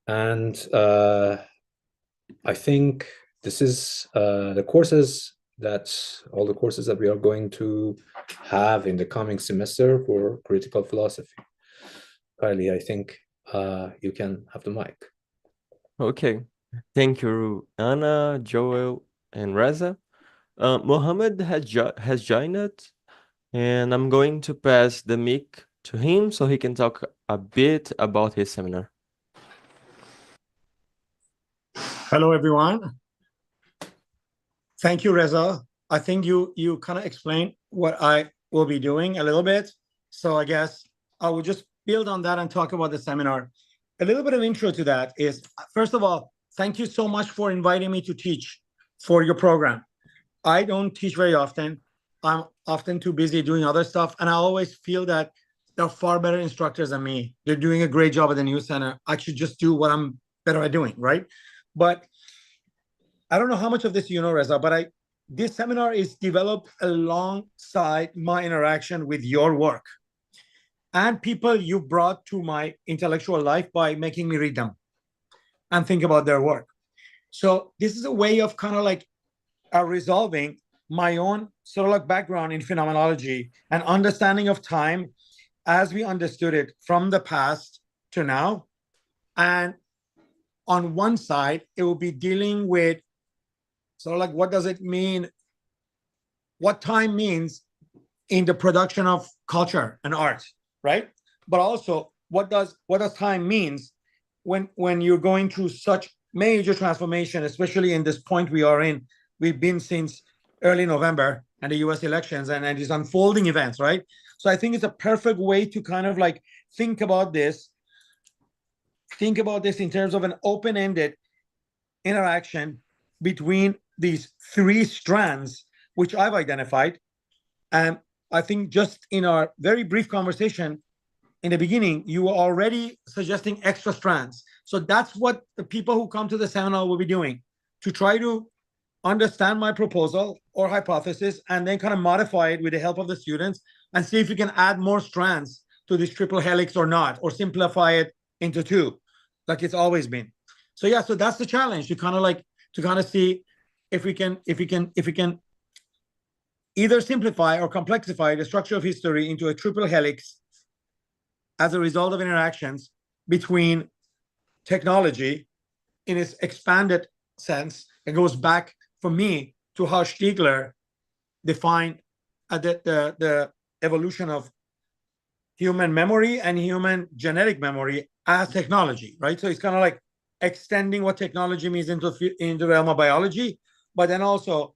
And I think this is all the courses that we are going to have in the coming semester for critical philosophy. Kylie, I think you can have the mic. Okay, thank you, Anna, Joel, and Reza. Mohammed has joined us, and I'm going to pass the mic to him so he can talk a bit about his seminar. Hello, everyone. Thank you, Reza. I think you kind of explained what I will be doing a little bit. So I guess I will just build on that and talk about the seminar. A little bit of intro to that is, first of all, thank you so much for inviting me to teach for your program. I don't teach very often. I'm often too busy doing other stuff. And I always feel that there are far better instructors than me. They're doing a great job at the News Center. I should just do what I'm better at doing, right? But I don't know how much of this you know, Reza, but this seminar is developed alongside my interaction with your work and people you brought to my intellectual life by making me read them and think about their work. So this is a way of kind of like resolving my own sort of like background in phenomenology and understanding of time as we understood it from the past to now. And on one side, it will be dealing with sort of like what does it mean, what time means in the production of culture and art, right? But also what does time means when you're going through such major transformation, especially in this point we are in. We've been since early November and the US elections and these unfolding events, right? So I think it's a perfect way to kind of like think about this in terms of an open-ended interaction between these three strands, which I've identified. And I think just in our very brief conversation in the beginning, you were already suggesting extra strands. So that's what the people who come to the seminar will be doing, to try to understand my proposal or hypothesis and then kind of modify it with the help of the students and see if we can add more strands to this triple helix or not, or simplify it into two, like it's always been. So yeah, so that's the challenge, to kind of see if we can either simplify or complexify the structure of history into a triple helix as a result of interactions between technology in its expanded sense. It goes back for me to how Stiegler defined the evolution of human memory and human genetic memory as technology, right? So it's kind of like extending what technology means into the realm of biology, but then also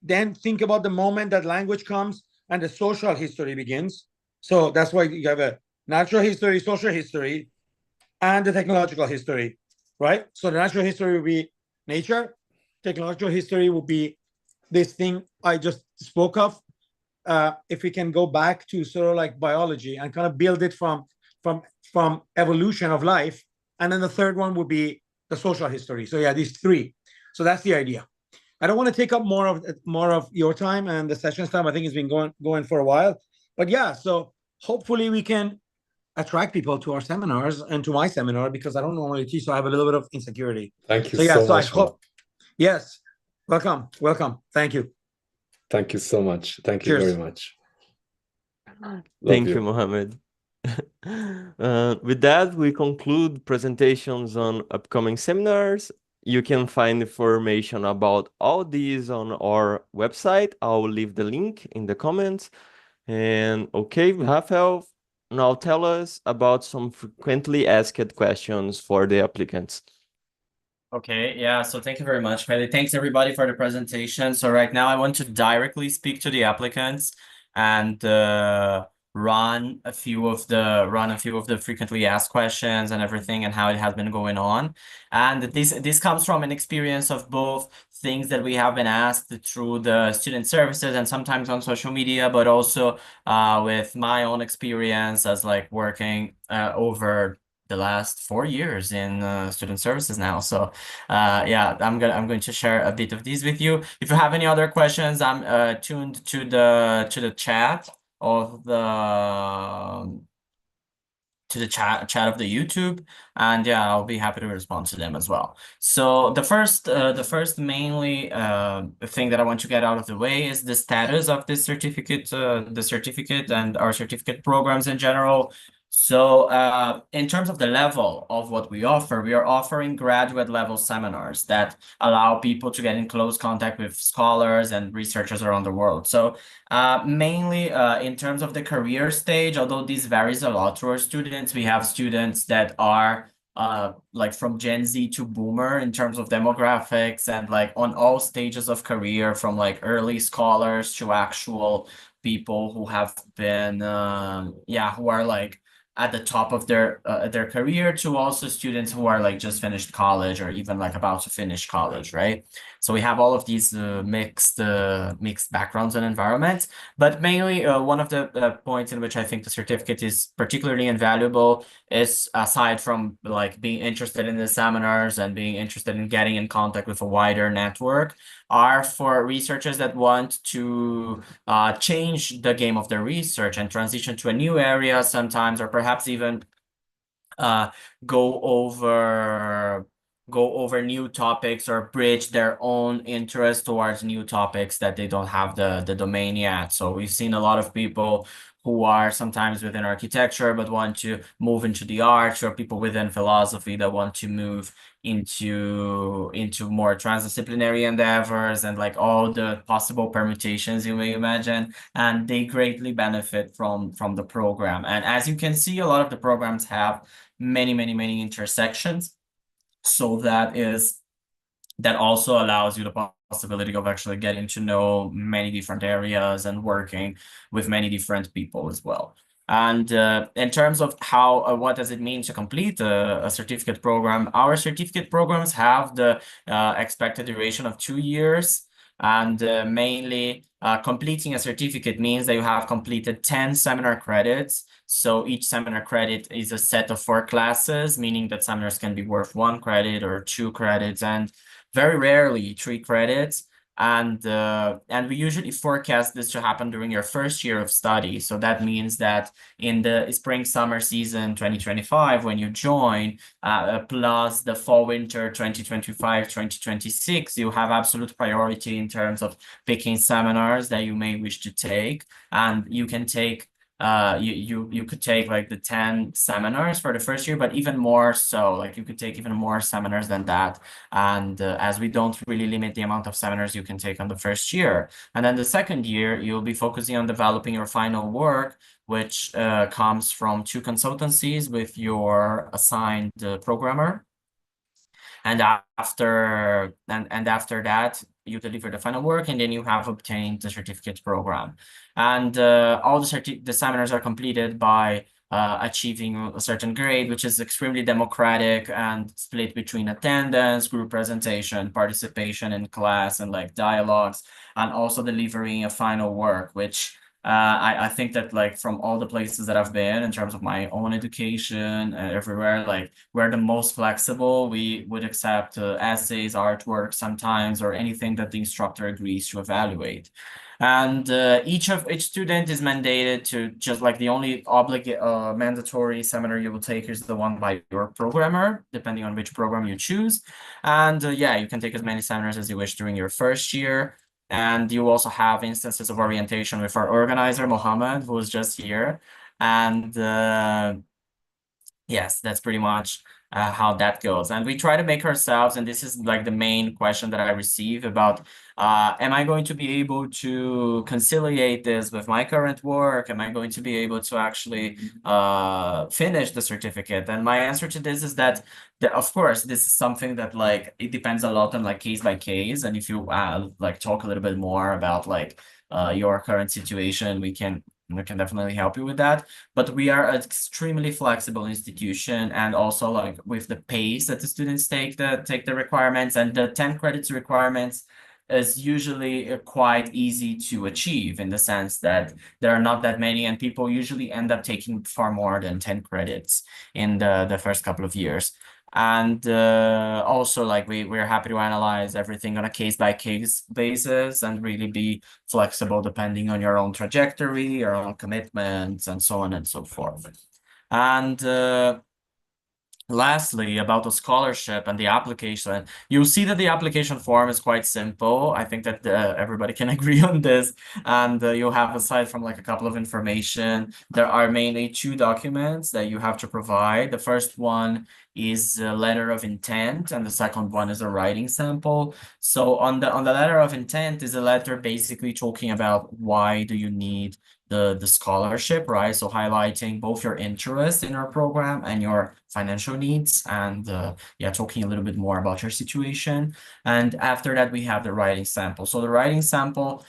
think about the moment that language comes and the social history begins. So that's why you have a natural history, social history, and the technological history, right? So the natural history will be nature. Technological history will be this thing I just spoke of. If we can go back to sort of like biology and kind of build it from evolution of life. And then the third one would be the social history. So yeah, these three. So that's the idea. I don't want to take up more of your time and the session's time. I think it's been going for a while. But yeah, so hopefully we can attract people to our seminars and to my seminar, because I don't normally teach, so I have a little bit of insecurity. Thank you so yeah, so so much. I hope. Yes, welcome. Thank you. Thank you so much. Thank you very much. Thank you, Mohamed. With that, we conclude presentations on upcoming seminars. You can find information about all these on our website. I'll leave the link in the comments. And okay, Rafael, now tell us about some frequently asked questions for the applicants. Okay, yeah, so thank you very much, Kelly. Thanks everybody for the presentation. So right now I want to directly speak to the applicants and run a few of the frequently asked questions and everything and how it has been going on. And this comes from an experience of both things that we have been asked through the student services and sometimes on social media, but also with my own experience as like working over the last 4 years in student services now. So yeah, I'm going to share a bit of these with you. If you have any other questions, I'm tuned to the chat of the chat of the YouTube, and yeah, I'll be happy to respond to them as well. So the first mainly thing that I want to get out of the way is the status of this certificate, the certificate and our certificate programs in general. So in terms of the level of what we are offering graduate level seminars that allow people to get in close contact with scholars and researchers around the world. So mainly in terms of the career stage, although this varies a lot to our students, we have students that are like from Gen Z to Boomer in terms of demographics and like on all stages of career, from like early scholars to actual people who have been who are like at the top of their career, to also students who are like just finished college or even like about to finish college, right? So we have all of these mixed backgrounds and environments, but mainly one of the points in which I think the certificate is particularly invaluable is, aside from like being interested in the seminars and being interested in getting in contact with a wider network, are for researchers that want to change the game of their research and transition to a new area sometimes, or perhaps even go go over new topics or bridge their own interest towards new topics that they don't have the domain yet. So we've seen a lot of people who are sometimes within architecture but want to move into the arts, or people within philosophy that want to move into more transdisciplinary endeavors and like all the possible permutations you may imagine, and they greatly benefit from the program. And as you can see, a lot of the programs have many intersections, so that also allows you the possibility of actually getting to know many different areas and working with many different people as well. And in terms of how, what does it mean to complete a certificate program? Our certificate programs have the expected duration of 2 years. And mainly completing a certificate means that you have completed 10 seminar credits. So each seminar credit is a set of 4 classes, meaning that seminars can be worth 1 credit or 2 credits, and very rarely 3 credits. And we usually forecast this to happen during your first year of study. So that means that in the spring-summer season 2025, when you join, plus the fall-winter 2025-2026, you have absolute priority in terms of picking seminars that you may wish to take. And you can take you could take like the 10 seminars for the first year, but even more so, like you could take even more seminars than that. And as we don't really limit the amount of seminars you can take on the first year. And then the second year, you'll be focusing on developing your final work, which comes from 2 consultancies with your assigned programmer. And after that, you deliver the final work, and then you have obtained the certificate program. And all the seminars are completed by achieving a certain grade, which is extremely democratic and split between attendance, group presentation, participation in class, and like dialogues, and also delivering a final work, which I think that like from all the places that I've been in terms of my own education everywhere, like we're the most flexible. We would accept essays, artwork sometimes, or anything that the instructor agrees to evaluate. And each student is mandated to, just like the only mandatory seminar you will take is the one by your programmer, depending on which program you choose. And yeah, you can take as many seminars as you wish during your first year. And you also have instances of orientation with our organizer, Mohammad, who was just here. And yes, that's pretty much how that goes. And we try to make ourselves, and this is like the main question that I receive about, am I going to be able to conciliate this with my current work? Am I going to be able to actually finish the certificate? And my answer to this is that, of course, this is something that like, it depends a lot on like case by case. And if you like talk a little bit more about like your current situation, we can definitely help you with that. But we are an extremely flexible institution, and also like with the pace that the students take the requirements, and the 10 credits requirements is usually quite easy to achieve, in the sense that there are not that many, and people usually end up taking far more than 10 credits in the first couple of years. And also like we're happy to analyze everything on a case-by-case basis and really be flexible depending on your own trajectory, your own commitments, and so on and so forth. And lastly, about the scholarship and the application, you'll see that the application form is quite simple. I think that everybody can agree on this. And you'll have, aside from like a couple of information, there are mainly 2 documents that you have to provide. The first one is a letter of intent, and the second one is a writing sample. So on the letter of intent is a letter basically talking about why do you need the scholarship, right? So highlighting both your interest in our program and your financial needs, and yeah, talking a little bit more about your situation. And after that, we have the writing sample. So the writing sample,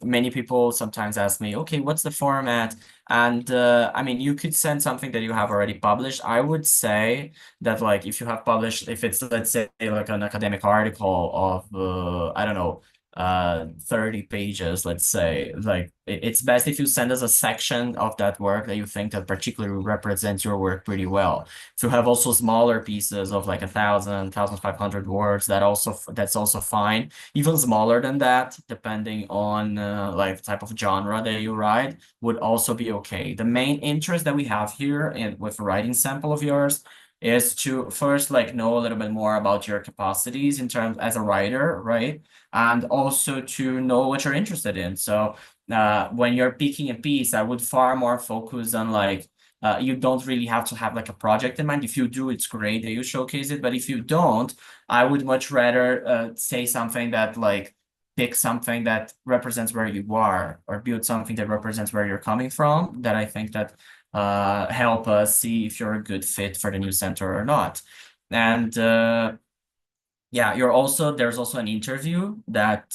many people sometimes ask me, okay, what's the format? And I mean, you could send something that you have already published. I would say that like if you have published, if it's, let's say, like an academic article of I don't know, 30 pages, let's say, like it's best if you send us a section of that work that you think that particularly represents your work pretty well. If you have also smaller pieces of like 1,000, 1,500 words, that's also fine. Even smaller than that, depending on like the type of genre that you write, would also be okay. The main interest that we have here with a writing sample of yours is to first like know a little bit more about your capacities in terms as a writer, right? And also to know what you're interested in. So when you're picking a piece, I would far more focus on like you don't really have to have like a project in mind. If you do, it's great that you showcase it. But if you don't, I would much rather say something that like pick something that represents where you are, or build something that represents where you're coming from, that I think that help us see if you're a good fit for the new center or not. And yeah, there's also an interview that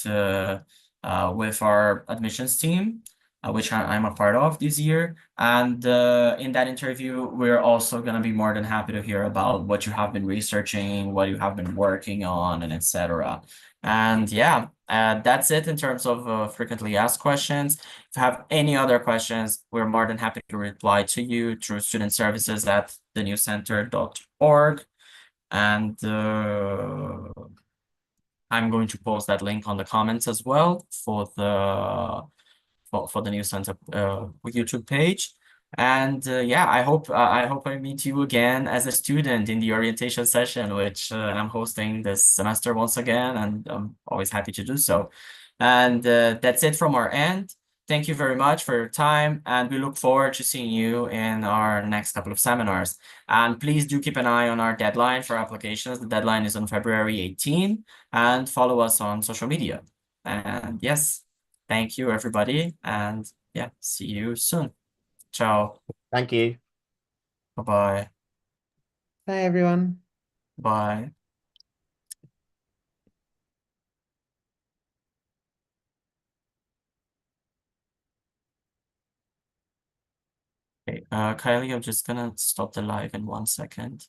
with our admissions team, which I'm a part of this year. And in that interview, we're also going to be more than happy to hear about what you have been researching, what you have been working on, and etc. And yeah, that's it in terms of frequently asked questions. If you have any other questions, we're more than happy to reply to you through student services at thenewcenter.org. And I'm going to post that link on the comments as well for the New Center YouTube page. And yeah, I hope I meet you again as a student in the orientation session, which I'm hosting this semester once again, and I'm always happy to do so. And that's it from our end. Thank you very much for your time, and we look forward to seeing you in our next couple of seminars. And please do keep an eye on our deadline for applications. The deadline is on February 18, and follow us on social media. And yes, thank you, everybody. And yeah, see you soon. Ciao. Thank you. Bye-bye. Bye, everyone. Bye. Okay, Kylie, I'm just gonna stop the live in 1 second.